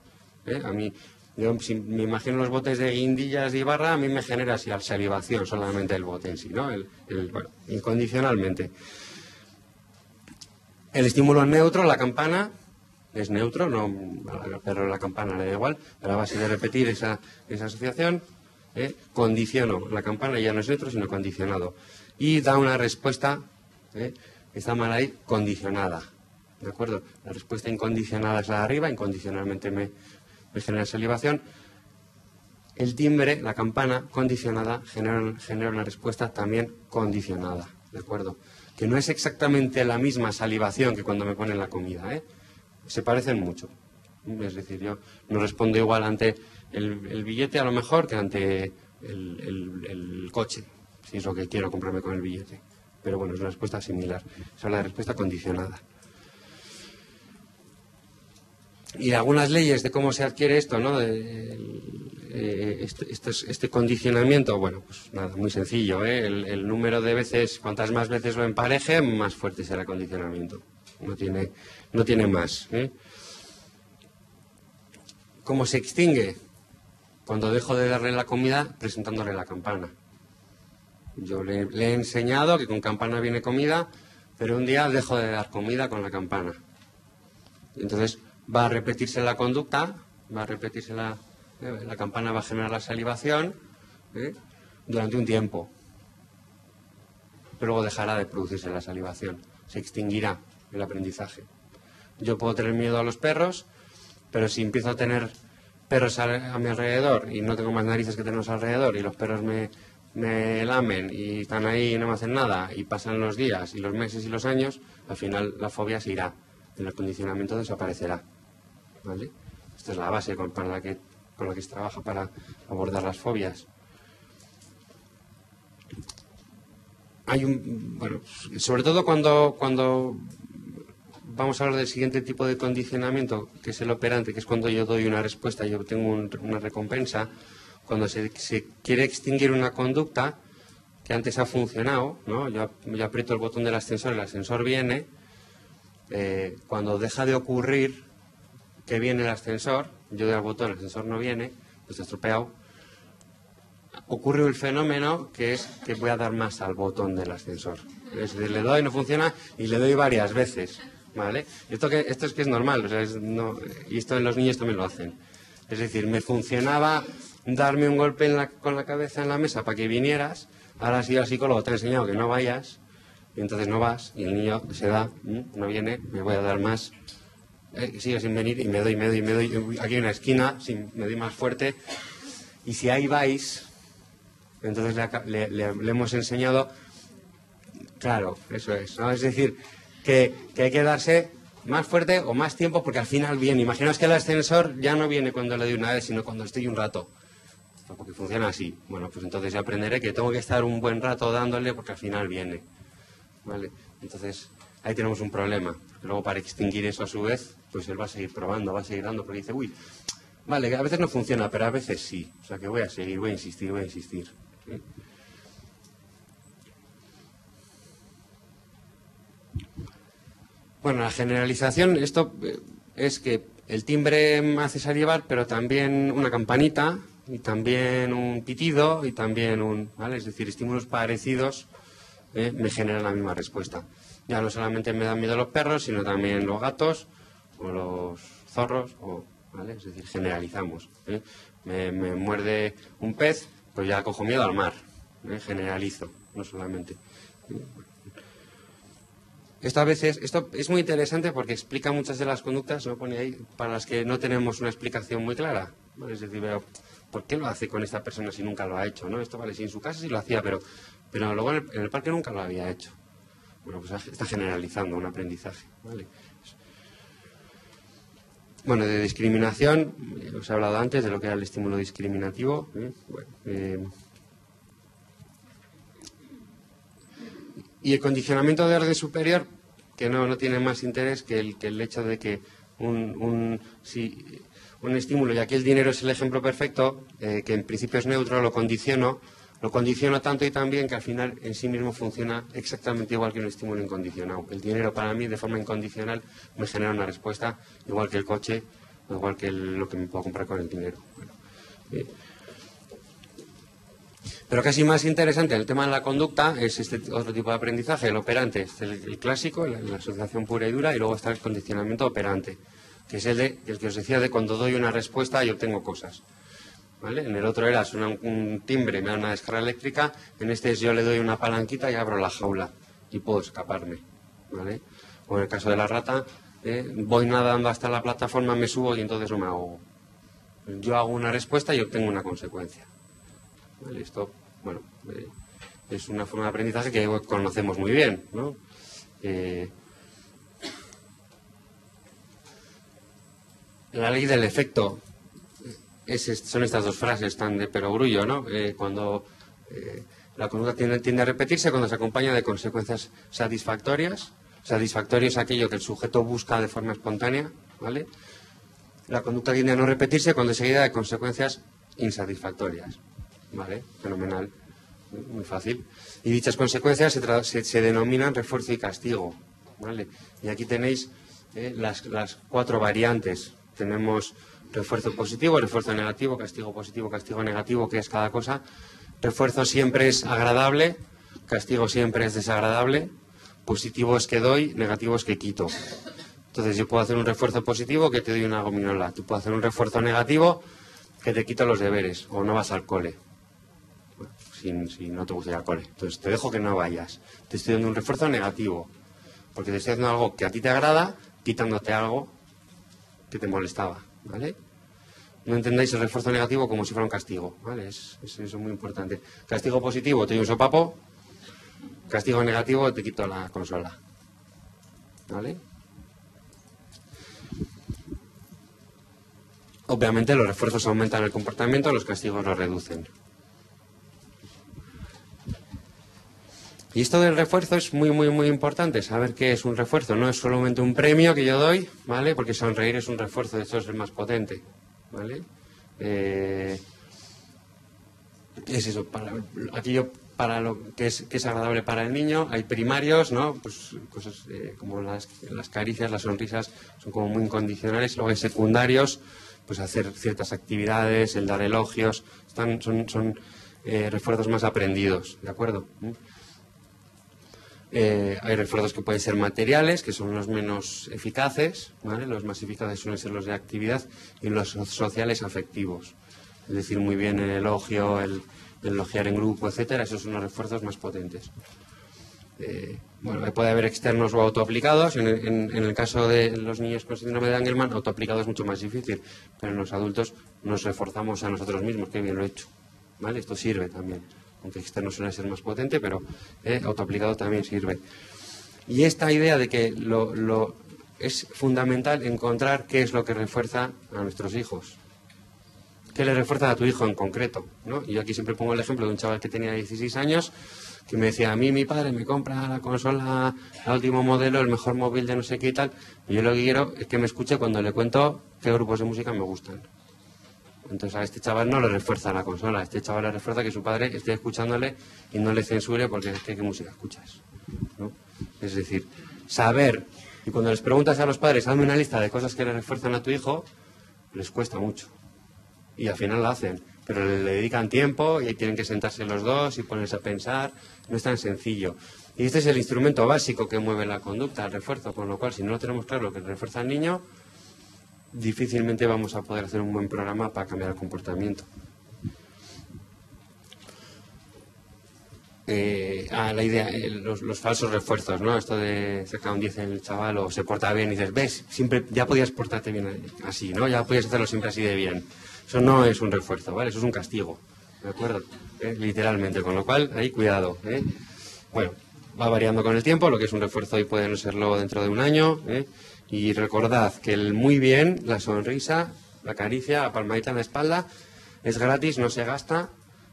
A mí, yo, si me imagino los botes de guindillas de Ibarra, a mí me genera así salivación solamente el bote en sí, ¿no? Incondicionalmente. El estímulo neutro, la campana, es neutro, pero la campana le da igual, a la base de repetir esa asociación, condiciono, la campana ya no es neutro, sino condicionado. Y da una respuesta, está mal ahí, condicionada, ¿de acuerdo? La respuesta incondicionada es la de arriba, incondicionalmente me genera salivación. El timbre, la campana condicionada, genera una respuesta también condicionada, ¿de acuerdo? Que no es exactamente la misma salivación que cuando me ponen la comida, se parecen mucho. Es decir, yo no respondo igual ante el billete a lo mejor que ante el coche, si es lo que quiero comprarme con el billete. Pero bueno, es una respuesta similar. Esa es la respuesta condicionada. Y algunas leyes de cómo se adquiere esto, ¿no? Este condicionamiento, bueno, pues nada, muy sencillo, el número de veces, cuantas más veces lo empareje, más fuerte será el condicionamiento. No tiene más. ¿Cómo se extingue? Cuando dejo de darle la comida presentándole la campana. Yo le he enseñado que con campana viene comida, pero un día dejo de dar comida con la campana. Entonces va a repetirse la conducta, la campana va a generar la salivación durante un tiempo. Pero luego dejará de producirse la salivación, se extinguirá el aprendizaje. Yo puedo tener miedo a los perros, pero si empiezo a tener perros a mi alrededor y no tengo más narices que tenerlos alrededor y los perros me lamen y están ahí y no me hacen nada y pasan los días y los meses y los años, al final la fobia se irá, el condicionamiento desaparecerá, ¿vale? Esta es la base con la que se trabaja para abordar las fobias. Sobre todo cuando vamos a hablar del siguiente tipo de condicionamiento, que es el operante, que es cuando yo doy una respuesta y yo obtengo una recompensa. Cuando se quiere extinguir una conducta que antes ha funcionado, ¿no? Yo aprieto el botón del ascensor, el ascensor viene. Cuando deja de ocurrir que viene el ascensor, yo doy al botón, el ascensor no viene, pues está estropeado. ocurre un fenómeno que es que voy a dar más al botón del ascensor. Es decir, le doy, no funciona, y le doy varias veces, ¿vale? Esto es que es normal, o sea, y esto en los niños también lo hacen. Es decir, me funcionaba darme un golpe con la cabeza en la mesa para que vinieras, ahora sí el psicólogo te ha enseñado que no vayas, y entonces no vas, y el niño se da, no viene, me voy a dar más, sigue sin venir, y me doy, aquí en una esquina, me doy más fuerte, y si ahí vais, entonces le hemos enseñado, claro, eso es, ¿no? Es decir, que hay que darse más fuerte o más tiempo porque al final viene. Imaginaos que el ascensor ya no viene cuando le doy una vez, sino cuando estoy un rato. Porque funciona así. Bueno, pues entonces ya aprenderé que tengo que estar un buen rato dándole porque al final viene. ¿Vale? Entonces ahí tenemos un problema. Porque luego para extinguir eso a su vez, pues él va a seguir probando, va a seguir dando, porque dice, uy, vale, a veces no funciona, pero a veces sí. O sea que voy a seguir, voy a insistir. ¿Sí? Bueno, la generalización, esto es que el timbre me hace llevar, pero también una campanita, y también un pitido, y también ¿vale? Es decir, estímulos parecidos me generan la misma respuesta. Ya no solamente me dan miedo los perros, sino también los gatos, o los zorros, ¿vale? Es decir, generalizamos. Me muerde un pez, pues ya cojo miedo al mar. Generalizo, no solamente. Esto es muy interesante porque explica muchas de las conductas, lo pone ahí, para las que no tenemos una explicación muy clara. ¿Vale? Es decir, ¿por qué lo hace con esta persona si nunca lo ha hecho? ¿No? Esto vale, si en su casa sí lo hacía, pero luego en el parque nunca lo había hecho. Bueno, pues está generalizando un aprendizaje. ¿Vale? Bueno, de discriminación, os he hablado antes de lo que era el estímulo discriminativo. Y el condicionamiento de orden superior, que no tiene más interés que el hecho de que un estímulo, y aquí el dinero es el ejemplo perfecto, que en principio es neutro, lo condiciono tanto y tan bien que al final en sí mismo funciona exactamente igual que un estímulo incondicionado. El dinero para mí de forma incondicional me genera una respuesta igual que el coche, o igual que lo que me puedo comprar con el dinero. Bueno, pero casi más interesante el tema de la conducta es este otro tipo de aprendizaje, el operante, el clásico, la asociación pura y dura, y luego está el condicionamiento operante, que es el que os decía de cuando doy una respuesta y obtengo cosas. ¿Vale? En el otro era suena un timbre, me da una descarga eléctrica, en este es yo le doy una palanquita y abro la jaula y puedo escaparme. ¿Vale? O en el caso de la rata, voy nadando hasta la plataforma, me subo y entonces no me ahogo. Yo hago una respuesta y obtengo una consecuencia. ¿Vale? Esto, bueno, es una forma de aprendizaje que conocemos muy bien, ¿no? La ley del efecto son estas dos frases tan de perogrullo, ¿no? Cuando la conducta tiende a repetirse cuando se acompaña de consecuencias satisfactorias. Satisfactorio es aquello que el sujeto busca de forma espontánea, ¿vale? La conducta tiende a no repetirse cuando es seguida de consecuencias insatisfactorias. ¿Vale? Fenomenal. Muy fácil. Y dichas consecuencias se denominan refuerzo y castigo. ¿Vale? Y aquí tenéis las 4 variantes. Tenemos refuerzo positivo, refuerzo negativo, castigo positivo, castigo negativo, que es cada cosa. Refuerzo siempre es agradable, castigo siempre es desagradable, positivo es que doy, negativo es que quito. Entonces yo puedo hacer un refuerzo positivo que te doy una gominola. Tú puedes hacer un refuerzo negativo que te quito los deberes o no vas al cole. Si no te gusta ir al cole. Entonces te dejo que no vayas. Te estoy dando un refuerzo negativo. Porque te estoy haciendo algo que a ti te agrada, quitándote algo que te molestaba. ¿Vale? No entendáis el refuerzo negativo como si fuera un castigo. ¿Vale? Eso es muy importante. Castigo positivo, te doy un sopapo. Castigo negativo, te quito la consola. ¿Vale? Obviamente los refuerzos aumentan el comportamiento, los castigos lo reducen. Y esto del refuerzo es muy, muy, muy importante, saber qué es un refuerzo. No es solamente un premio que yo doy, ¿vale? Porque sonreír es un refuerzo, de hecho es el más potente, ¿vale? Es eso, para lo que es agradable para el niño. Hay primarios, ¿no? Pues cosas como las caricias, las sonrisas, son como muy incondicionales. Luego hay secundarios, pues hacer ciertas actividades, el dar elogios, son refuerzos más aprendidos, ¿de acuerdo? Hay refuerzos que pueden ser materiales, que son los menos eficaces, ¿vale? Los más eficaces suelen ser los de actividad, y los sociales afectivos. Es decir, muy bien el elogio, el elogiar en grupo, etcétera, esos son los refuerzos más potentes. Bueno, puede haber externos o autoaplicados. En el caso de los niños con síndrome de Angelman, autoaplicado es mucho más difícil, pero en los adultos nos reforzamos a nosotros mismos, que bien lo he hecho, ¿vale? Esto sirve también, aunque externo suele ser más potente, pero autoaplicado también sirve. Y esta idea de que es fundamental encontrar qué es lo que refuerza a nuestros hijos. ¿Qué le refuerza a tu hijo en concreto, ¿no? Y yo aquí siempre pongo el ejemplo de un chaval que tenía 16 años que me decía, a mí mi padre me compra la consola, el último modelo, el mejor móvil de no sé qué y tal, y yo lo que quiero es que me escuche cuando le cuento qué grupos de música me gustan. Entonces a este chaval no le refuerza la consola, a este chaval le refuerza que su padre esté escuchándole y no le censure porque es que qué música escuchas, ¿no? Es decir, saber, y cuando les preguntas a los padres, hazme una lista de cosas que le refuerzan a tu hijo, les cuesta mucho. Y al final lo hacen, pero le dedican tiempo y ahí tienen que sentarse los dos y ponerse a pensar. No es tan sencillo. Y este es el instrumento básico que mueve la conducta, el refuerzo, con lo cual si no lo tenemos claro lo que refuerza al niño, difícilmente vamos a poder hacer un buen programa para cambiar el comportamiento. La idea, los falsos refuerzos, ¿no? Esto de sacar un 10 en el chaval o se porta bien y dices, ves, siempre ya podías portarte bien así, ¿no? Ya podías hacerlo siempre así de bien. Eso no es un refuerzo, ¿vale? Eso es un castigo, ¿de acuerdo? Literalmente, con lo cual, ahí cuidado, ¿eh? Bueno, va variando con el tiempo, lo que es un refuerzo hoy puede no serlo dentro de un año, ¿eh? Y recordad que el muy bien, la sonrisa, la caricia, la palmadita en la espalda, es gratis, no se gasta,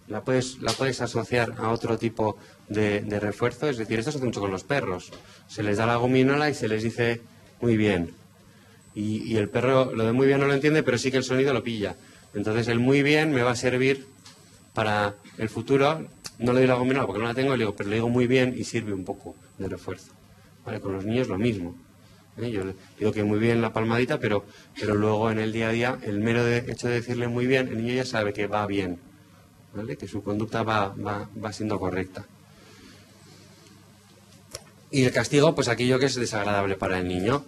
la puedes asociar a otro tipo de refuerzo, es decir, esto se hace mucho con los perros, se les da la gominola y se les dice muy bien, y el perro lo de muy bien no lo entiende, pero sí que el sonido lo pilla. Entonces el muy bien me va a servir para el futuro. No le doy la gominola porque no la tengo, pero le digo muy bien y sirve un poco de refuerzo. ¿Vale? Con los niños lo mismo. Yo le digo que muy bien la palmadita, pero luego en el día a día, el mero hecho de decirle muy bien, el niño ya sabe que va bien, ¿vale? Que su conducta va siendo correcta. Y el castigo, pues aquello que es desagradable para el niño,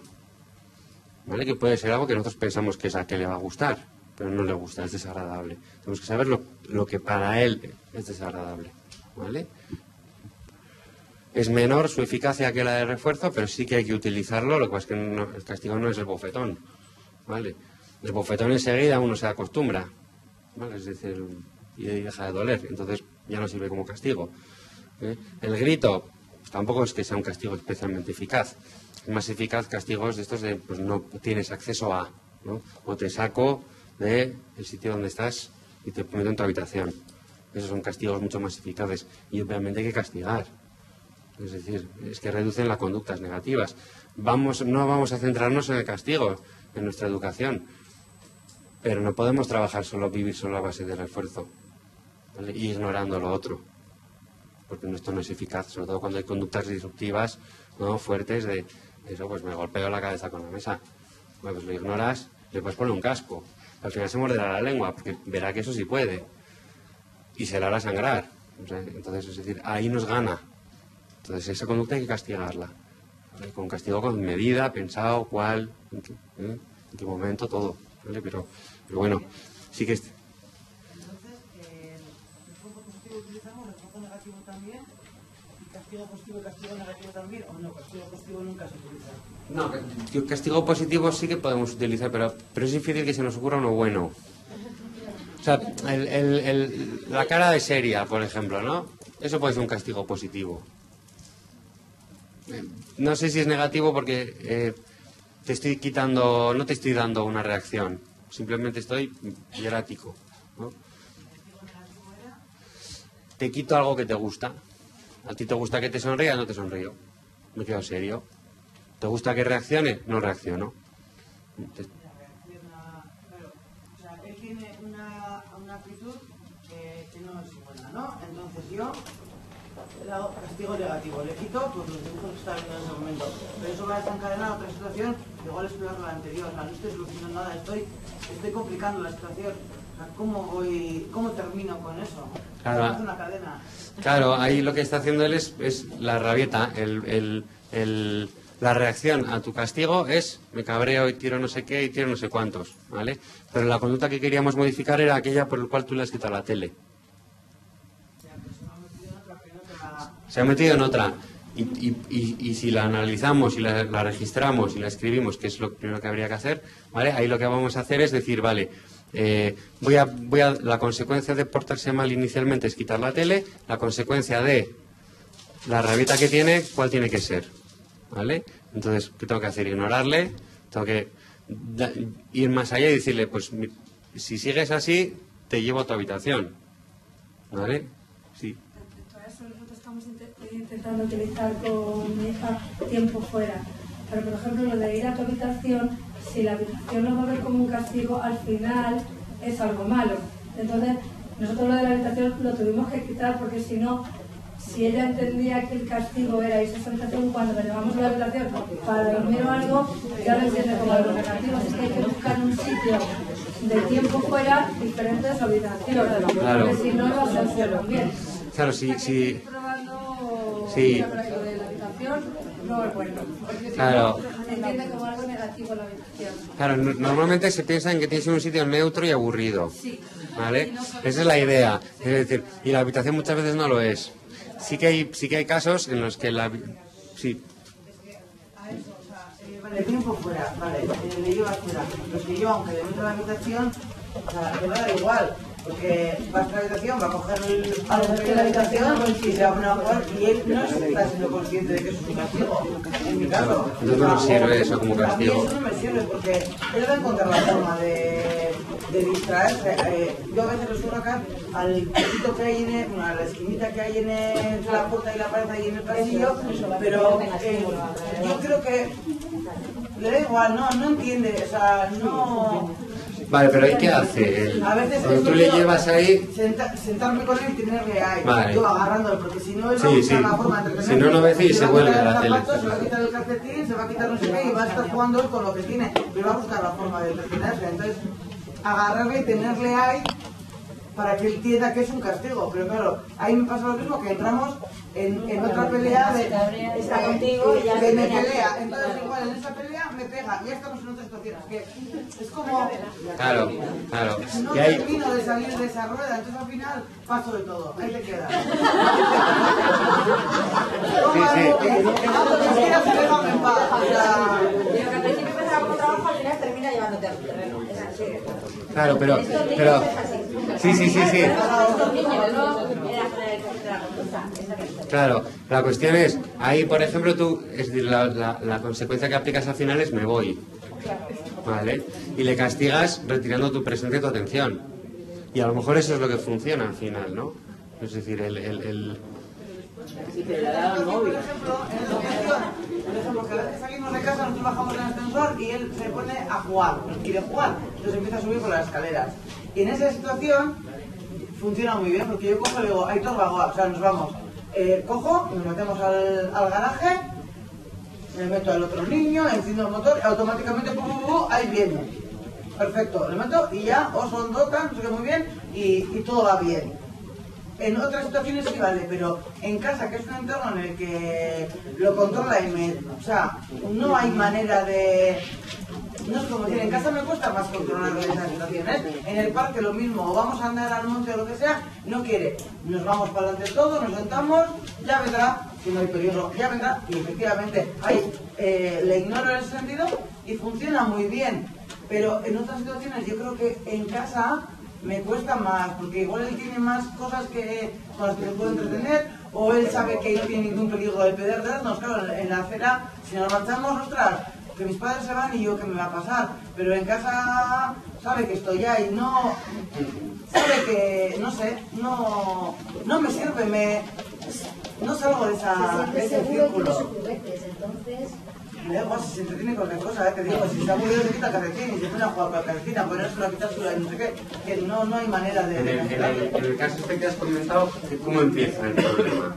¿vale? Que puede ser algo que nosotros pensamos que es a que le va a gustar, pero no le gusta, es desagradable. Tenemos que saber lo que para él es desagradable, ¿vale? Es menor su eficacia que la de refuerzo, pero sí que hay que utilizarlo. Lo que pasa es que el castigo no es el bofetón, ¿vale? El bofetón enseguida uno se acostumbra, ¿vale? Es decir, y deja de doler, entonces ya no sirve como castigo, ¿eh? El grito tampoco es que sea un castigo especialmente eficaz. Es más eficaz castigos de estos de, pues no tienes acceso a, ¿no? O te saco del sitio donde estás y te meto en tu habitación. Esos son castigos mucho más eficaces y obviamente hay que castigar. Es decir, es que reducen las conductas negativas. No vamos a centrarnos en el castigo, en nuestra educación, pero no podemos vivir solo a base del refuerzo, ¿vale? Y ignorando lo otro, porque esto no es eficaz, sobre todo cuando hay conductas disruptivas, ¿no? Fuertes de eso, pues me golpeo la cabeza con la mesa. Bueno, pues lo ignoras, le puedes poner un casco, al final se morderá la lengua, porque verá que eso sí puede, y se le hará sangrar. O sea, entonces, es decir, ahí nos gana. Entonces esa conducta hay que castigarla, ¿vale? Con castigo con medida, pensado, cuál, en qué momento, todo, ¿vale? Pero bueno, sí que... Entonces, ¿refuerzo positivo utilizamos, refuerzo negativo también? ¿Y castigo positivo y castigo negativo también? ¿O no? Castigo positivo nunca se utiliza. No, castigo positivo sí que podemos utilizar, pero es difícil que se nos ocurra uno bueno. O sea, la cara de seria, por ejemplo, ¿no? Eso puede ser un castigo positivo. No sé si es negativo porque te estoy quitando, no te estoy dando una reacción, simplemente estoy hierático, ¿no? Te quito algo que te gusta. A ti te gusta que te sonría, no te sonrío. Me quedo serio. ¿Te gusta que reaccione? No reacciono. Claro, o sea, él tiene una actitud que no es buena, ¿no? Entonces yo le hago castigo negativo, le quito porque los dibujos que está viendo en ese momento. Pero eso va a desencadenar otra situación, igual es peor que la anterior, o sea, no estoy solucionando nada, estoy complicando la situación. ¿Cómo termino con eso? Claro, Es una cadena. claro, ahí lo que está haciendo él es la rabieta, la reacción a tu castigo es me cabreo y tiro no sé qué y tiro no sé cuántos, ¿vale? Pero la conducta que queríamos modificar era aquella por la cual tú le has quitado la tele. Se ha metido en otra. Y si la analizamos y la registramos y la escribimos, que es lo primero que habría que hacer, ¿vale? Ahí lo que vamos a hacer es decir, vale, la consecuencia de portarse mal inicialmente es quitar la tele, la consecuencia de la rabieta que tiene, ¿cuál tiene que ser? ¿Vale? Entonces, ¿qué tengo que hacer? Ignorarle, tengo que ir más allá y decirle, pues si sigues así, te llevo a tu habitación. ¿Vale? Sí. Respecto a eso, nosotros estamos intentando utilizar con mi hija tiempo fuera. Pero, por ejemplo, lo de ir a tu habitación, si la habitación lo va a ver como un castigo, al final es algo malo. Entonces, nosotros lo de la habitación lo tuvimos que quitar porque si no, si ella entendía que el castigo era irse a esa habitación, cuando le llevamos a la habitación para dormir o algo, ya lo entiende como algo negativo. Así que hay que buscar un sitio de tiempo fuera diferente de su habitación. Claro. Porque si no, no va a ser bien. Claro, sí. Estoy probando Sí. lo de la habitación, no es bueno. Porque si Claro. no, se entiende como algo negativo la habitación. Claro, normalmente se piensa en que tienes un sitio neutro y aburrido. Sí. ¿Vale? Esa es la idea. Es decir, y la habitación muchas veces no lo es. Sí que hay casos en los que la... Sí. Vale, tiempo fuera, vale, le llevas fuera. Los que yo, aunque le meto a la habitación, o sea, le da igual. Porque va a la habitación, va a coger algo de la habitación y se va a poner a jugar y él no está siendo consciente de que eso es un castigo. En mi caso. Entonces no nos sirve eso como castigo. A mí eso no me sirve porque él va a encontrar la forma de distraerse. Yo a veces lo suelo sacar al poquito que hay a la esquinita que hay en la puerta y la pared ahí en el pasillo, pero yo creo que le da igual, no entiende, o sea, no... Vale, pero ¿y qué hace? A veces Cuando tú le llevas ahí... sentarme con él y tenerle ahí, Vale. yo agarrándolo, porque si no él Sí, va a buscar sí. la forma de entretenerse. Si no, no ve y se vuelve a la tele. Se va a quitar el calcetín, se va a quitar no sé qué y va a estar jugando él con lo que tiene, pero va a buscar la forma de entretenerse. Entonces, agarrarle y tenerle ahí para que él entienda que es un castigo. Pero claro, ahí me pasa lo mismo, que entramos en otra pelea está contigo y ya de me viene pelea. aquí. Entonces igual en esa pelea me pega, ya estamos en otra situación. Es como... Claro. No Y ahí... termino de salir de esa rueda, entonces al final paso de todo. Ahí te queda. Y lo que al principio empezaba como trabajo, al final termina llevándote al terreno. Es así. Claro, pero... Estos niños es así. Sí. Estos niños no era poner el caso de la conducta. Esa es la historia. Claro, la cuestión es, ahí por ejemplo tú, es decir, la consecuencia que aplicas al final es me voy, ¿vale? Y le castigas retirando tu presencia y tu atención. Y a lo mejor eso es lo que funciona al final, ¿no? Es decir, Sí, pero le ha dado el móvil. Por ejemplo, que a veces salimos de casa, nosotros bajamos en el ascensor y él se pone a jugar, quiere jugar, entonces empieza a subir por las escaleras. Y en esa situación funciona muy bien, porque yo cojo y le digo, Aitor, o sea, nos vamos. Cojo, nos metemos al garaje, me meto al otro niño, enciendo el motor, y automáticamente, ahí viene. Perfecto, le meto y ya, os ondocan, no sé qué, muy bien, y todo va bien. En otras situaciones sí vale, pero en casa, que es un entorno en el que lo controla o sea, no hay manera de... No es como decir, en casa me cuesta más controlar esas situaciones. En el parque lo mismo, o vamos a andar al monte o lo que sea, no quiere. Nos vamos para adelante todo, nos sentamos, ya vendrá, si no hay peligro, ya vendrá, y efectivamente, le ignoro en ese sentido y funciona muy bien. Pero en otras situaciones yo creo que en casa me cuesta más, porque igual él tiene más cosas con las que se puede entretener, o él sabe que no tiene ningún peligro de perdernos. Claro, en la acera, si nos marchamos, ostras, que mis padres se van y yo qué me va a pasar, pero en casa sabe que estoy ahí, no sabe que, no sé, no me sirve, no salgo de ese círculo. Me da igual si se entretiene con cualquier cosa, te digo, si se ha aburrido se quita el calcetín y se pone a jugar con la calcetina, ponérselo a quitárselo y no sé qué, que no hay manera de... En el caso este que has comentado, ¿cómo empieza el problema?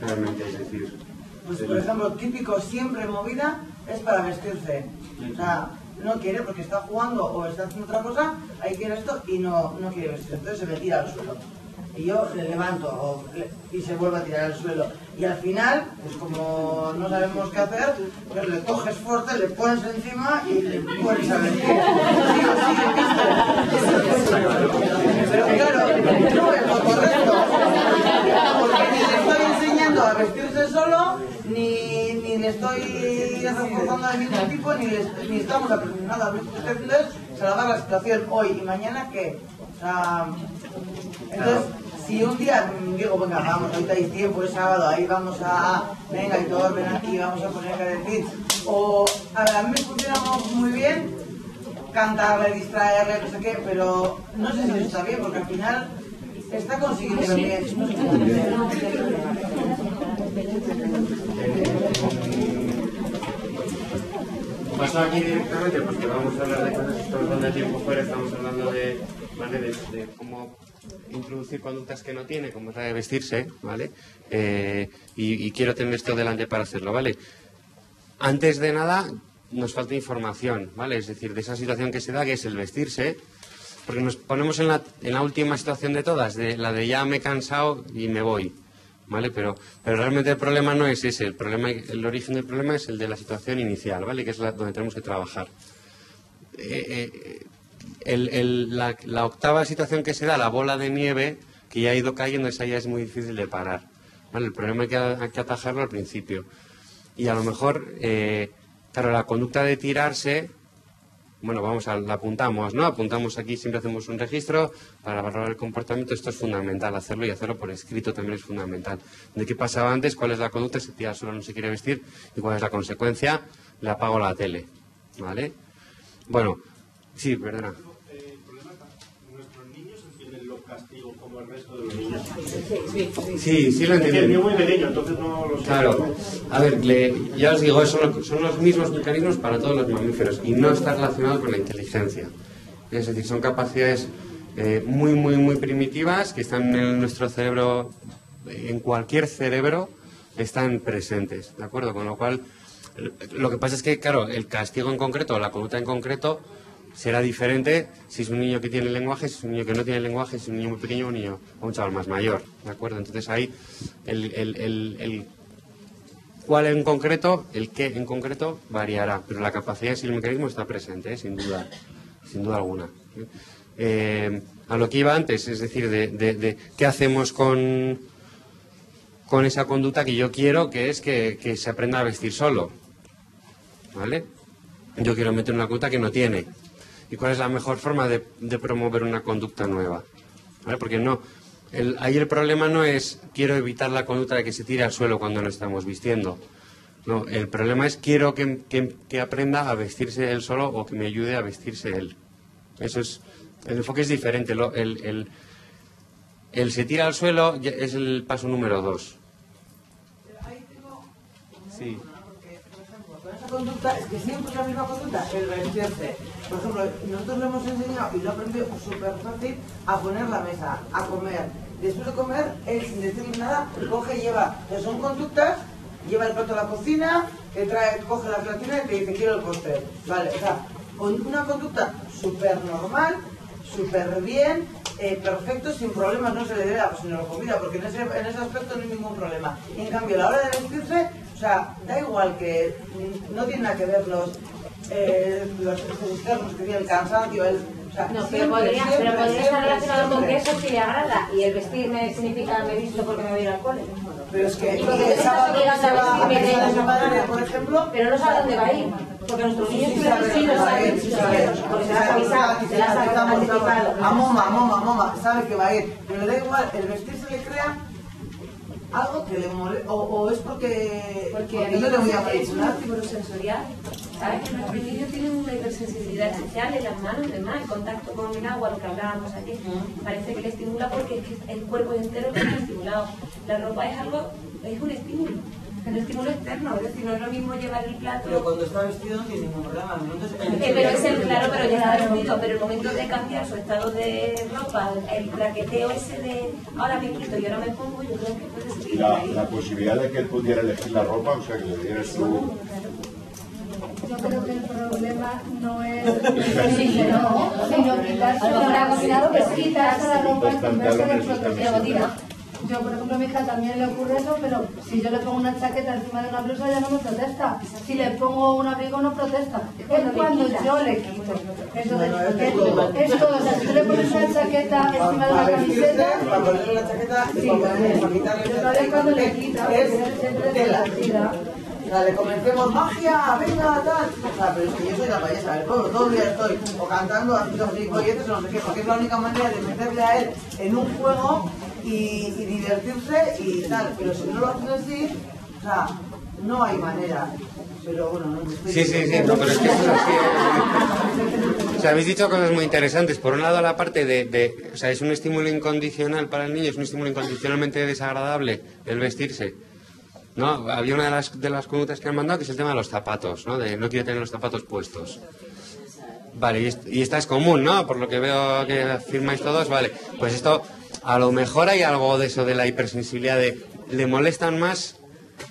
Realmente, es decir... Pues por ejemplo, típico siempre movida es para vestirse. O sea, no quiere porque está jugando o está haciendo otra cosa, ahí quiere esto y no quiere vestir, entonces se me tira al suelo. Y yo le levanto y se vuelve a tirar al suelo. Y al final, pues como no sabemos qué hacer, pues le coges fuerte, le pones encima y le pones a vestir. Pero claro, no es lo correcto. Porque ni le estoy enseñando a vestirse solo, ni le estoy reforzando de ningún tipo, ni estamos aprendiendo nada. Lo que estoy haciendo es salvar la situación hoy y mañana que... entonces, si un día digo, venga, vamos, ahorita hay tiempo, es sábado, ahí vamos a, venga, y todos ven aquí, vamos a poner que decir, o, a ver, a mí me funciona muy bien cantarle, distraerle, no sé qué, pero no sé si eso está bien, porque al final está consiguiendo lo que es. Paso aquí directamente porque vamos a hablar de cosas que estamos hablando de tiempo fuera, estamos hablando de, ¿vale? de cómo introducir conductas que no tiene, como es la de vestirse, ¿vale? Y quiero tener esto delante para hacerlo, ¿vale? Antes de nada, nos falta información, ¿vale? Es decir, de esa situación que se da, que es el vestirse, porque nos ponemos en la última situación de todas, de la de ya me he cansado y me voy, ¿vale? Pero realmente el problema no es ese, el origen del problema es el de la situación inicial, ¿vale? Que es donde tenemos que trabajar. La octava situación que se da, la bola de nieve, que ya ha ido cayendo, esa ya es muy difícil de parar, ¿vale? El problema hay que atajarlo al principio. Y a lo mejor, claro, la conducta de tirarse, bueno, la apuntamos, ¿no? Apuntamos aquí, siempre hacemos un registro para valorar el comportamiento. Esto es fundamental, hacerlo y hacerlo por escrito también es fundamental. ¿De qué pasaba antes? ¿Cuál es la conducta? Se tira solo, no se quiere vestir. ¿Y cuál es la consecuencia? Le apago la tele, ¿vale? Bueno, sí, perdona. El problema es que nuestros niños entienden los castigos como el resto de los niños. Sí lo Es que el entiendo. mío es muy pequeño, entonces no lo sé. Claro. A ver, ya os digo, son los mismos mecanismos para todos los mamíferos y no está relacionado con la inteligencia. Es decir, son capacidades muy primitivas que están en nuestro cerebro, en cualquier cerebro, están presentes, ¿de acuerdo? Con lo cual, lo que pasa es que, claro, el castigo en concreto, la conducta en concreto, será diferente si es un niño que tiene lenguaje, si es un niño que no tiene lenguaje, si es un niño muy pequeño o un chaval más mayor, ¿de acuerdo? Entonces ahí el cuál en concreto, el qué en concreto variará, pero la capacidad y el mecanismo está presente, sin duda alguna. A lo que iba antes, es decir, de qué hacemos con esa conducta que yo quiero, que es que se aprenda a vestir solo, ¿vale? Yo quiero meter una conducta que no tiene. ¿Y cuál es la mejor forma de promover una conducta nueva? ¿Vale? Porque ahí el problema no es quiero evitar la conducta de que se tire al suelo cuando no estamos vistiendo. No, el problema es quiero que aprenda a vestirse él solo o que me ayude a vestirse él. Eso es, el enfoque es diferente. El se tira al suelo es el paso número 2. Ahí tengo Sí. porque, por ejemplo, con esa conducta, es que siempre es la misma conducta, el vestirse. Por ejemplo, nosotros lo hemos enseñado y lo he aprendido súper fácil a poner la mesa, a comer. Después de comer, él sin decirle nada, coge y lleva, que son conductas, lleva el plato a la cocina, coge la platina y te dice quiero el postre. Vale, o sea, con una conducta súper normal, súper bien, perfecto, sin problemas, no se le debe la comida, porque en ese aspecto no hay ningún problema. En cambio, a la hora de vestirse, o sea, da igual que no tiene nada que ver los externos que tiene el cansancio, o sea, No, siempre, pero podría estar relacionado con que siempre. eso sí le agrada y el vestirme significa me visto porque me voy a ir al cole. Pero es que Porque el sábado llega se va a vestirme ver a de- su padre, por ejemplo, Pero no sabe dónde va a ir, porque nuestros niños sí siempre sí lo saben, sí sabe. porque se las ha avisado, se las ha anticipado. A moma, sabe que va a ir. Pero le da igual, el vestirse le crea algo que le molesta, o es porque yo le voy a es un manipular. estímulo sensorial. ¿Sabes? Que nuestros niños tienen una hipersensibilidad especial en las manos, además, el contacto con el agua, lo que hablábamos aquí, parece que le estimula porque es que el cuerpo entero está estimulado. La ropa es un estímulo. El estímulo externo, es decir, no es lo mismo llevar el plato. Pero cuando está vestido no tiene ningún problema. Pero es el claro, pero ya está vestido, pero el momento de cambiar su estado de ropa, el plaqueteo ese de ahora me quito y ahora me pongo, yo creo que puede seguir ahí. La posibilidad de que él pudiera elegir la ropa, o sea, que le dieras tú... yo creo que el problema no es sino quitarse la ropa y ponerse de protección. Yo, por ejemplo, a mi hija también le ocurre eso, pero si yo le pongo una chaqueta encima de una blusa ya no me protesta. Si le pongo un abrigo no protesta. Es cuando yo le quito. Entonces, es todo. O sea, si tú le pones una chaqueta encima de una camiseta... Para ponerle la chaqueta y para quitarle cuando le quita, es tela. O sea, le comencemos magia, venga, tal. O sea, pero es que yo soy la payasa del pueblo, todo el día estoy o cantando, haciendo gilipolleces o no sé qué, porque es la única manera de meterle a él en un juego y divertirse y tal. Pero si no lo haces así, o sea, no hay manera. Pero bueno, no me estoy... Sí, no, pero es que eso es así. O sea, habéis dicho cosas muy interesantes. Por un lado, la parte o sea, es un estímulo incondicional para el niño, es un estímulo incondicionalmente desagradable el vestirse. ¿No? Había una de las conductas que han mandado que es el tema de los zapatos, ¿no? De no quiero tener los zapatos puestos. Vale, y esta es común, ¿no? Por lo que veo que afirmáis todos, vale. Pues esto, a lo mejor hay algo de eso de la hipersensibilidad de le molestan más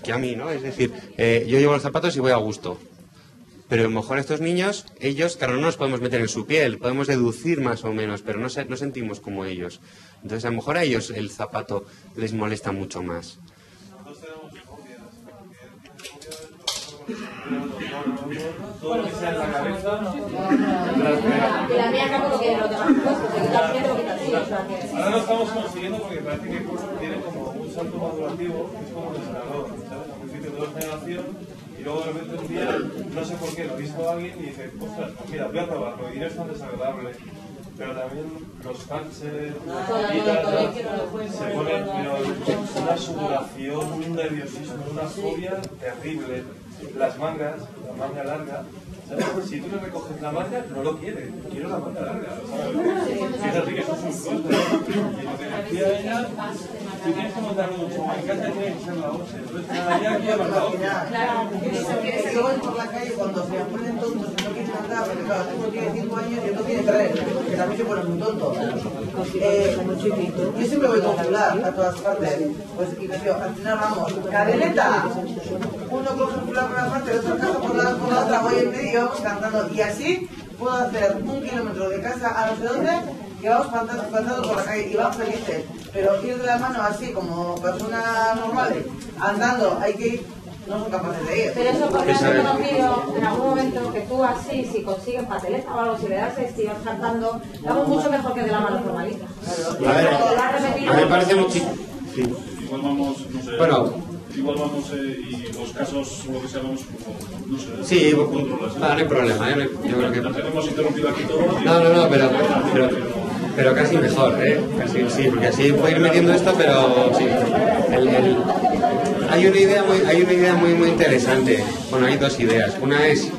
que a mí, ¿no? Es decir, yo llevo los zapatos y voy a gusto. Pero a lo mejor estos niños, ellos, claro, no nos podemos meter en su piel, podemos deducir más o menos, pero no sentimos como ellos. Entonces, a lo mejor a ellos el zapato les molesta mucho más. Todo lo que sea en la cabeza. Y la mía acabo de que lo demás ahora lo estamos consiguiendo porque parece que el curso tiene como un salto madurativo, que es como el senador, ¿sabes? Al principio todo es generación y luego de repente un día, no sé por qué, lo ha visto alguien y dice, ostras, pues mira, voy a probarlo y no es tan desagradable. Pero también los cánceres, se ponen una sudoración, un nerviosismo, una fobia terrible. Las mangas, la manga larga, ¿sabes? Si tú le recoges la manga, no lo quiere, quiero la manga larga, ¿sabes? Si es así que eso es un coste. Y lo que decía ella, tú tienes que montar mucho, en casa tiene que ser la 11, entonces cada día quiero la 11. Y luego por la calle cuando se ponen tontos y no quieren andar, porque claro, uno tiene 5 años y otro tiene 3, que también se ponen muy tontos. Yo siempre voy con celular a todas partes, pues y yo, al final vamos, cadeneta, uno coge un celular por una parte, el otro caja por la otra, voy en medio y vamos cantando, y así puedo hacer 1 kilómetro de casa a no sé dónde, que vamos cantando por la calle y vamos felices, pero ir de la mano así como personas normales, andando, hay que ir. No son capaces de ir. Pero eso porque has conocido en algún momento que tú así, si consigues pateleta o algo, si le das esto y vas cantando, lo hago mucho mejor que de la mano formalita. A ver, a mí me parece muchísimo. Sí. Igual vamos, no sé. Bueno. Igual vamos y los casos, lo que sea, vamos como, no sé. Sí, no hay problema, ¿eh? Yo creo que... Nos hemos interrumpido aquí todo. No, pero casi mejor, ¿eh? Casi, sí, porque así puedo ir metiendo esto, pero sí. Hay una idea muy interesante. Bueno, hay dos ideas. Una es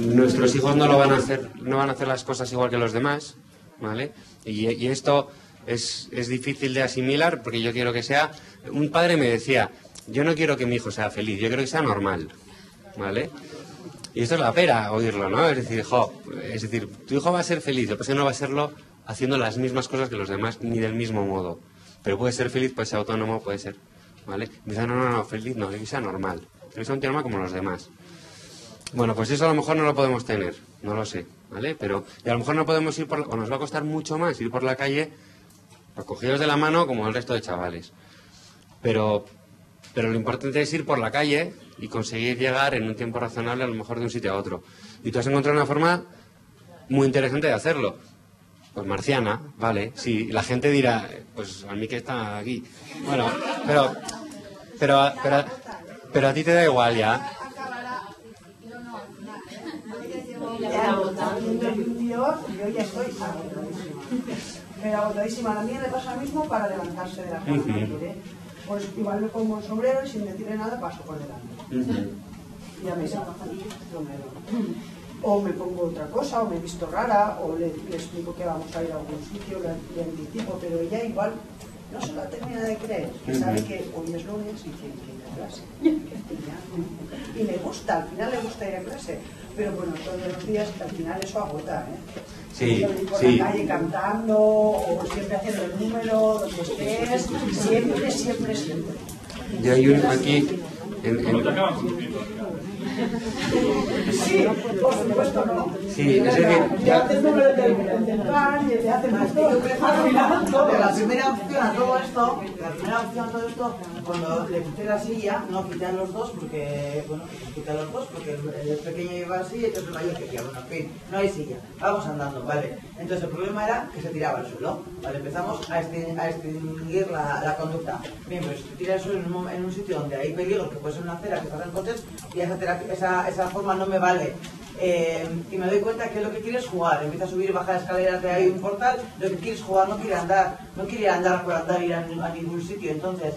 nuestros hijos no van a hacer las cosas igual que los demás, ¿vale? Y esto es difícil de asimilar porque yo quiero que sea... Un padre me decía, yo no quiero que mi hijo sea feliz, yo quiero que sea normal, ¿vale? Y esto es la pera oírlo, ¿no? Es decir, tu hijo va a ser feliz, lo que pasa es que no va a serlo haciendo las mismas cosas que los demás ni del mismo modo. Pero puede ser feliz, puede ser autónomo, puede ser, ¿vale? Y dice, no, feliz no, que sea normal, que sea un tío normal como los demás. Bueno, pues eso a lo mejor no lo podemos tener, no lo sé, ¿vale? Pero y a lo mejor no podemos ir o nos va a costar mucho más ir por la calle pues, cogidos de la mano como el resto de chavales. Pero lo importante es ir por la calle y conseguir llegar en un tiempo razonable a lo mejor de un sitio a otro. Y tú has encontrado una forma muy interesante de hacerlo. Pues marciana, vale, sí, la gente dirá, pues a mí que está aquí. Bueno, pero a ti te da igual ya. Yo ya estoy agotadísima. A la mía le pasa lo mismo para levantarse de la cama. Pues igual me pongo el sombrero y sin decirle nada paso por delante. Ya me saca o me pongo otra cosa, o me he visto rara, o le explico que vamos a ir a algún sitio, le anticipo, pero ella igual no se lo termina de creer, que sabe que hoy es lunes y tiene que ir a clase. Y le gusta, al final le gusta ir a clase, pero bueno, todos los días al final eso agota, ¿eh? Sí, por la calle cantando, o siempre haciendo el número, donde estés, siempre. Y hay aquí Sí, por supuesto no. Sí, es decir, ya hace el número del plan y te hace más. De la primera opción a todo esto, cuando le quité la silla, no quité a los dos porque, bueno, quité a los dos porque el pequeño lleva la silla y entonces el mayor quería, bueno, en fin, no hay silla, vamos andando, ¿vale? Entonces el problema era que se tiraba al suelo, ¿vale? Empezamos a extinguir la conducta. Bien, pues se tira al suelo en un sitio donde hay peligro, que puede ser una acera, que pasan coches, y esa forma no me vale. Y me doy cuenta que lo que quiere es jugar, empieza a subir y bajar escaleras de ahí un portal, lo que quiere es jugar, no quiere andar por andar, ir a ningún sitio. Entonces,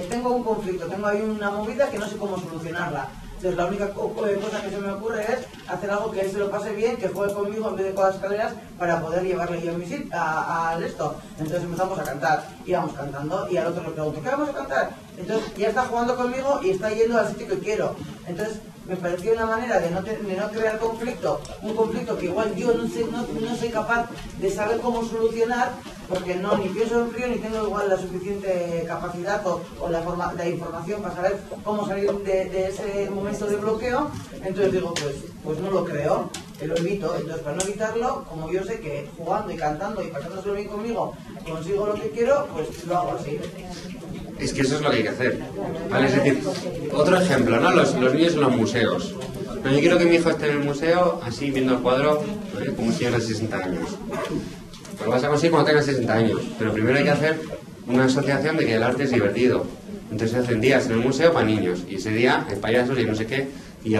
tengo un conflicto, tengo ahí una movida que no sé cómo solucionarla. Entonces la única cosa que se me ocurre es hacer algo que él se lo pase bien, que juegue conmigo en vez de con las escaleras para poder llevarle yo al esto. Entonces empezamos a cantar, íbamos cantando y al otro le pregunto, ¿qué vamos a cantar? Entonces ya está jugando conmigo y está yendo al sitio que quiero. Entonces me pareció una manera de no crear conflicto, un conflicto que igual yo no soy capaz de saber cómo solucionar, porque ni pienso en frío ni tengo igual la suficiente capacidad o la información para saber cómo salir de ese momento de bloqueo. Entonces digo, pues no lo creo, lo evito. Entonces para no evitarlo, como yo sé que jugando y cantando y pasándoselo bien conmigo consigo lo que quiero, pues lo hago así. Es que eso es lo que hay que hacer, ¿vale? Es decir, otro ejemplo, ¿no? Los niños en los museos. No, yo quiero que mi hijo esté en el museo, así, viendo el cuadro, ¿vale? Como si tuviera 60 años. Pues lo vas a conseguir cuando tengas 60 años. Pero primero hay que hacer una asociación de que el arte es divertido. Entonces se hacen días en el museo para niños. Y ese día hay payasos y no sé qué. Y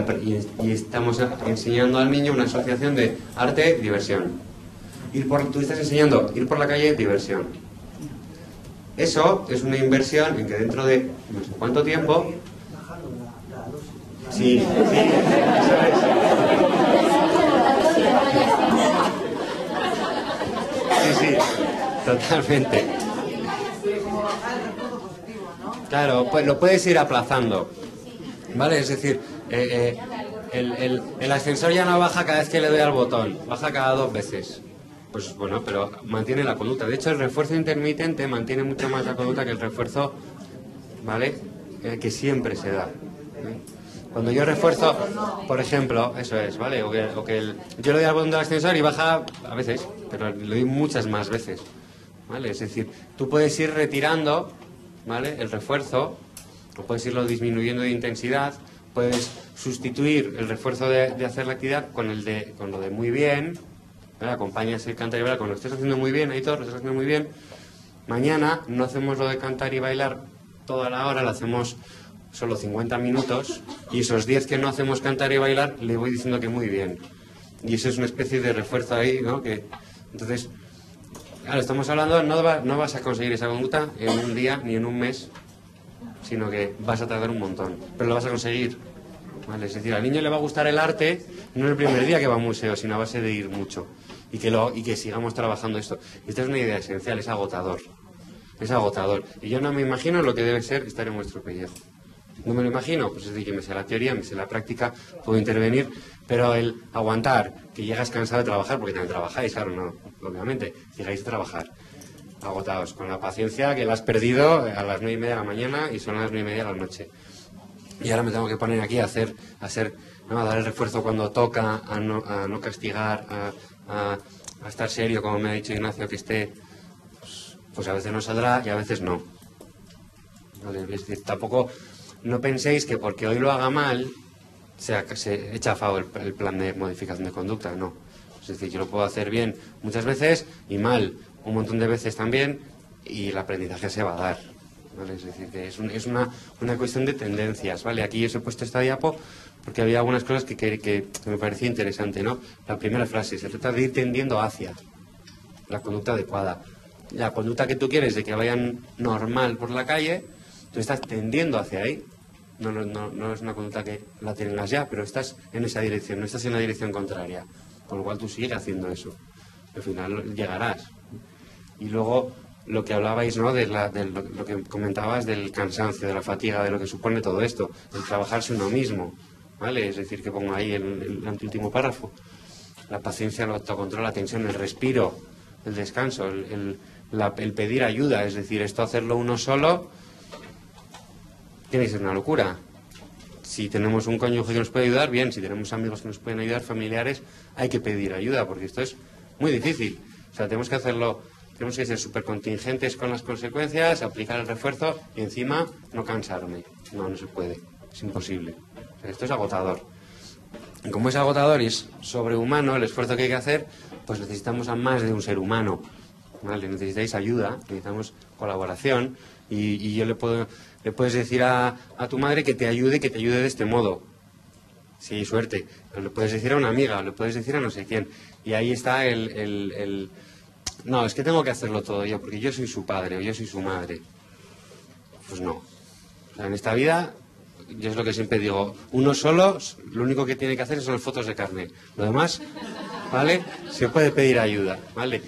estamos enseñando al niño una asociación de arte, diversión. Tú estás enseñando ir por la calle, diversión. Eso es una inversión en que dentro de no sé cuánto tiempo... Sí, eso es. Sí, totalmente. Claro, pues lo puedes ir aplazando, ¿vale? Es decir, el ascensor ya no baja cada vez que le doy al botón, baja cada 2 veces. Pues bueno, pero mantiene la conducta. De hecho, el refuerzo intermitente mantiene mucho más la conducta que el refuerzo, ¿vale? Que siempre se da. Cuando yo refuerzo, por ejemplo, eso es, ¿vale? Yo le doy al botón del ascensor y baja a veces, pero le doy muchas más veces, ¿vale? Es decir, tú puedes ir retirando, ¿vale? El refuerzo, o puedes irlo disminuyendo de intensidad, puedes sustituir el refuerzo de hacer la actividad con lo de muy bien. Acompañas el cantar y bailar cuando lo estés haciendo muy bien, Aitor, lo estás haciendo muy bien. Mañana no hacemos lo de cantar y bailar toda la hora, lo hacemos solo 50 minutos y esos 10 que no hacemos cantar y bailar le voy diciendo que muy bien. Y eso es una especie de refuerzo ahí, ¿no? Entonces, claro, estamos hablando, no vas a conseguir esa conducta en un día ni en un mes, sino que vas a tardar un montón, pero lo vas a conseguir. ¿Vale? Es decir, al niño le va a gustar el arte no el primer día que va a un museo, sino a base de ir mucho y que sigamos trabajando esto. Esta es una idea esencial, es agotador. Es agotador. Y yo no me imagino lo que debe ser estar en vuestro pellejo. No me lo imagino, pues es decir, que me sé la teoría, me sé la práctica, puedo intervenir, pero el aguantar, que llegas cansado de trabajar, porque también trabajáis, claro, no, obviamente, llegáis a trabajar agotados, con la paciencia que la has perdido a las 9:30 de la mañana y son las 9:30 de la noche. Y ahora me tengo que poner aquí a dar el refuerzo cuando toca, a no castigar, a estar serio, como me ha dicho Ignacio, que esté, pues a veces no saldrá y a veces no. ¿Vale? Es decir, tampoco, no penséis que porque hoy lo haga mal, se echa a favor el plan de modificación de conducta, no. Es decir, yo lo puedo hacer bien muchas veces y mal un montón de veces también y el aprendizaje se va a dar. ¿Vale? Es decir, que es una cuestión de tendencias, ¿vale? Aquí os he puesto esta diapo porque había algunas cosas que me parecía interesante, ¿no? La primera frase, se trata de ir tendiendo hacia la conducta adecuada. La conducta que tú quieres de que vayan normal por la calle, tú estás tendiendo hacia ahí. No es una conducta que la tengas ya, pero estás en esa dirección, no estás en la dirección contraria. Con lo cual tú sigues haciendo eso. Al final llegarás. Y luego lo que hablabais, ¿no? De lo que comentabas del cansancio, de la fatiga, de lo que supone todo esto, el trabajarse uno mismo, ¿vale? Es decir, que pongo ahí el anteúltimo párrafo. La paciencia, el autocontrol, la tensión, el respiro, el descanso, el pedir ayuda. Es decir, esto hacerlo uno solo tiene que ser una locura. Si tenemos un cónyuge que nos puede ayudar, bien. Si tenemos amigos que nos pueden ayudar, familiares, hay que pedir ayuda, porque esto es muy difícil. O sea, tenemos que hacerlo, tenemos que ser súper contingentes con las consecuencias, aplicar el refuerzo y encima no cansarme. No, no se puede. Es imposible. O sea, esto es agotador. Y como es agotador y es sobrehumano el esfuerzo que hay que hacer, pues necesitamos a más de un ser humano. ¿Vale? Necesitáis ayuda, necesitamos colaboración y yo le puedes decir a tu madre que te ayude de este modo. Si hay suerte. Pero le puedes decir a una amiga, le puedes decir a no sé quién. Y ahí está no, es que tengo que hacerlo todo yo, porque yo soy su padre o yo soy su madre. Pues no. O sea, en esta vida, yo es lo que siempre digo, uno solo, lo único que tiene que hacer son las fotos de carnet. Lo demás, ¿vale? Se puede pedir ayuda, ¿vale?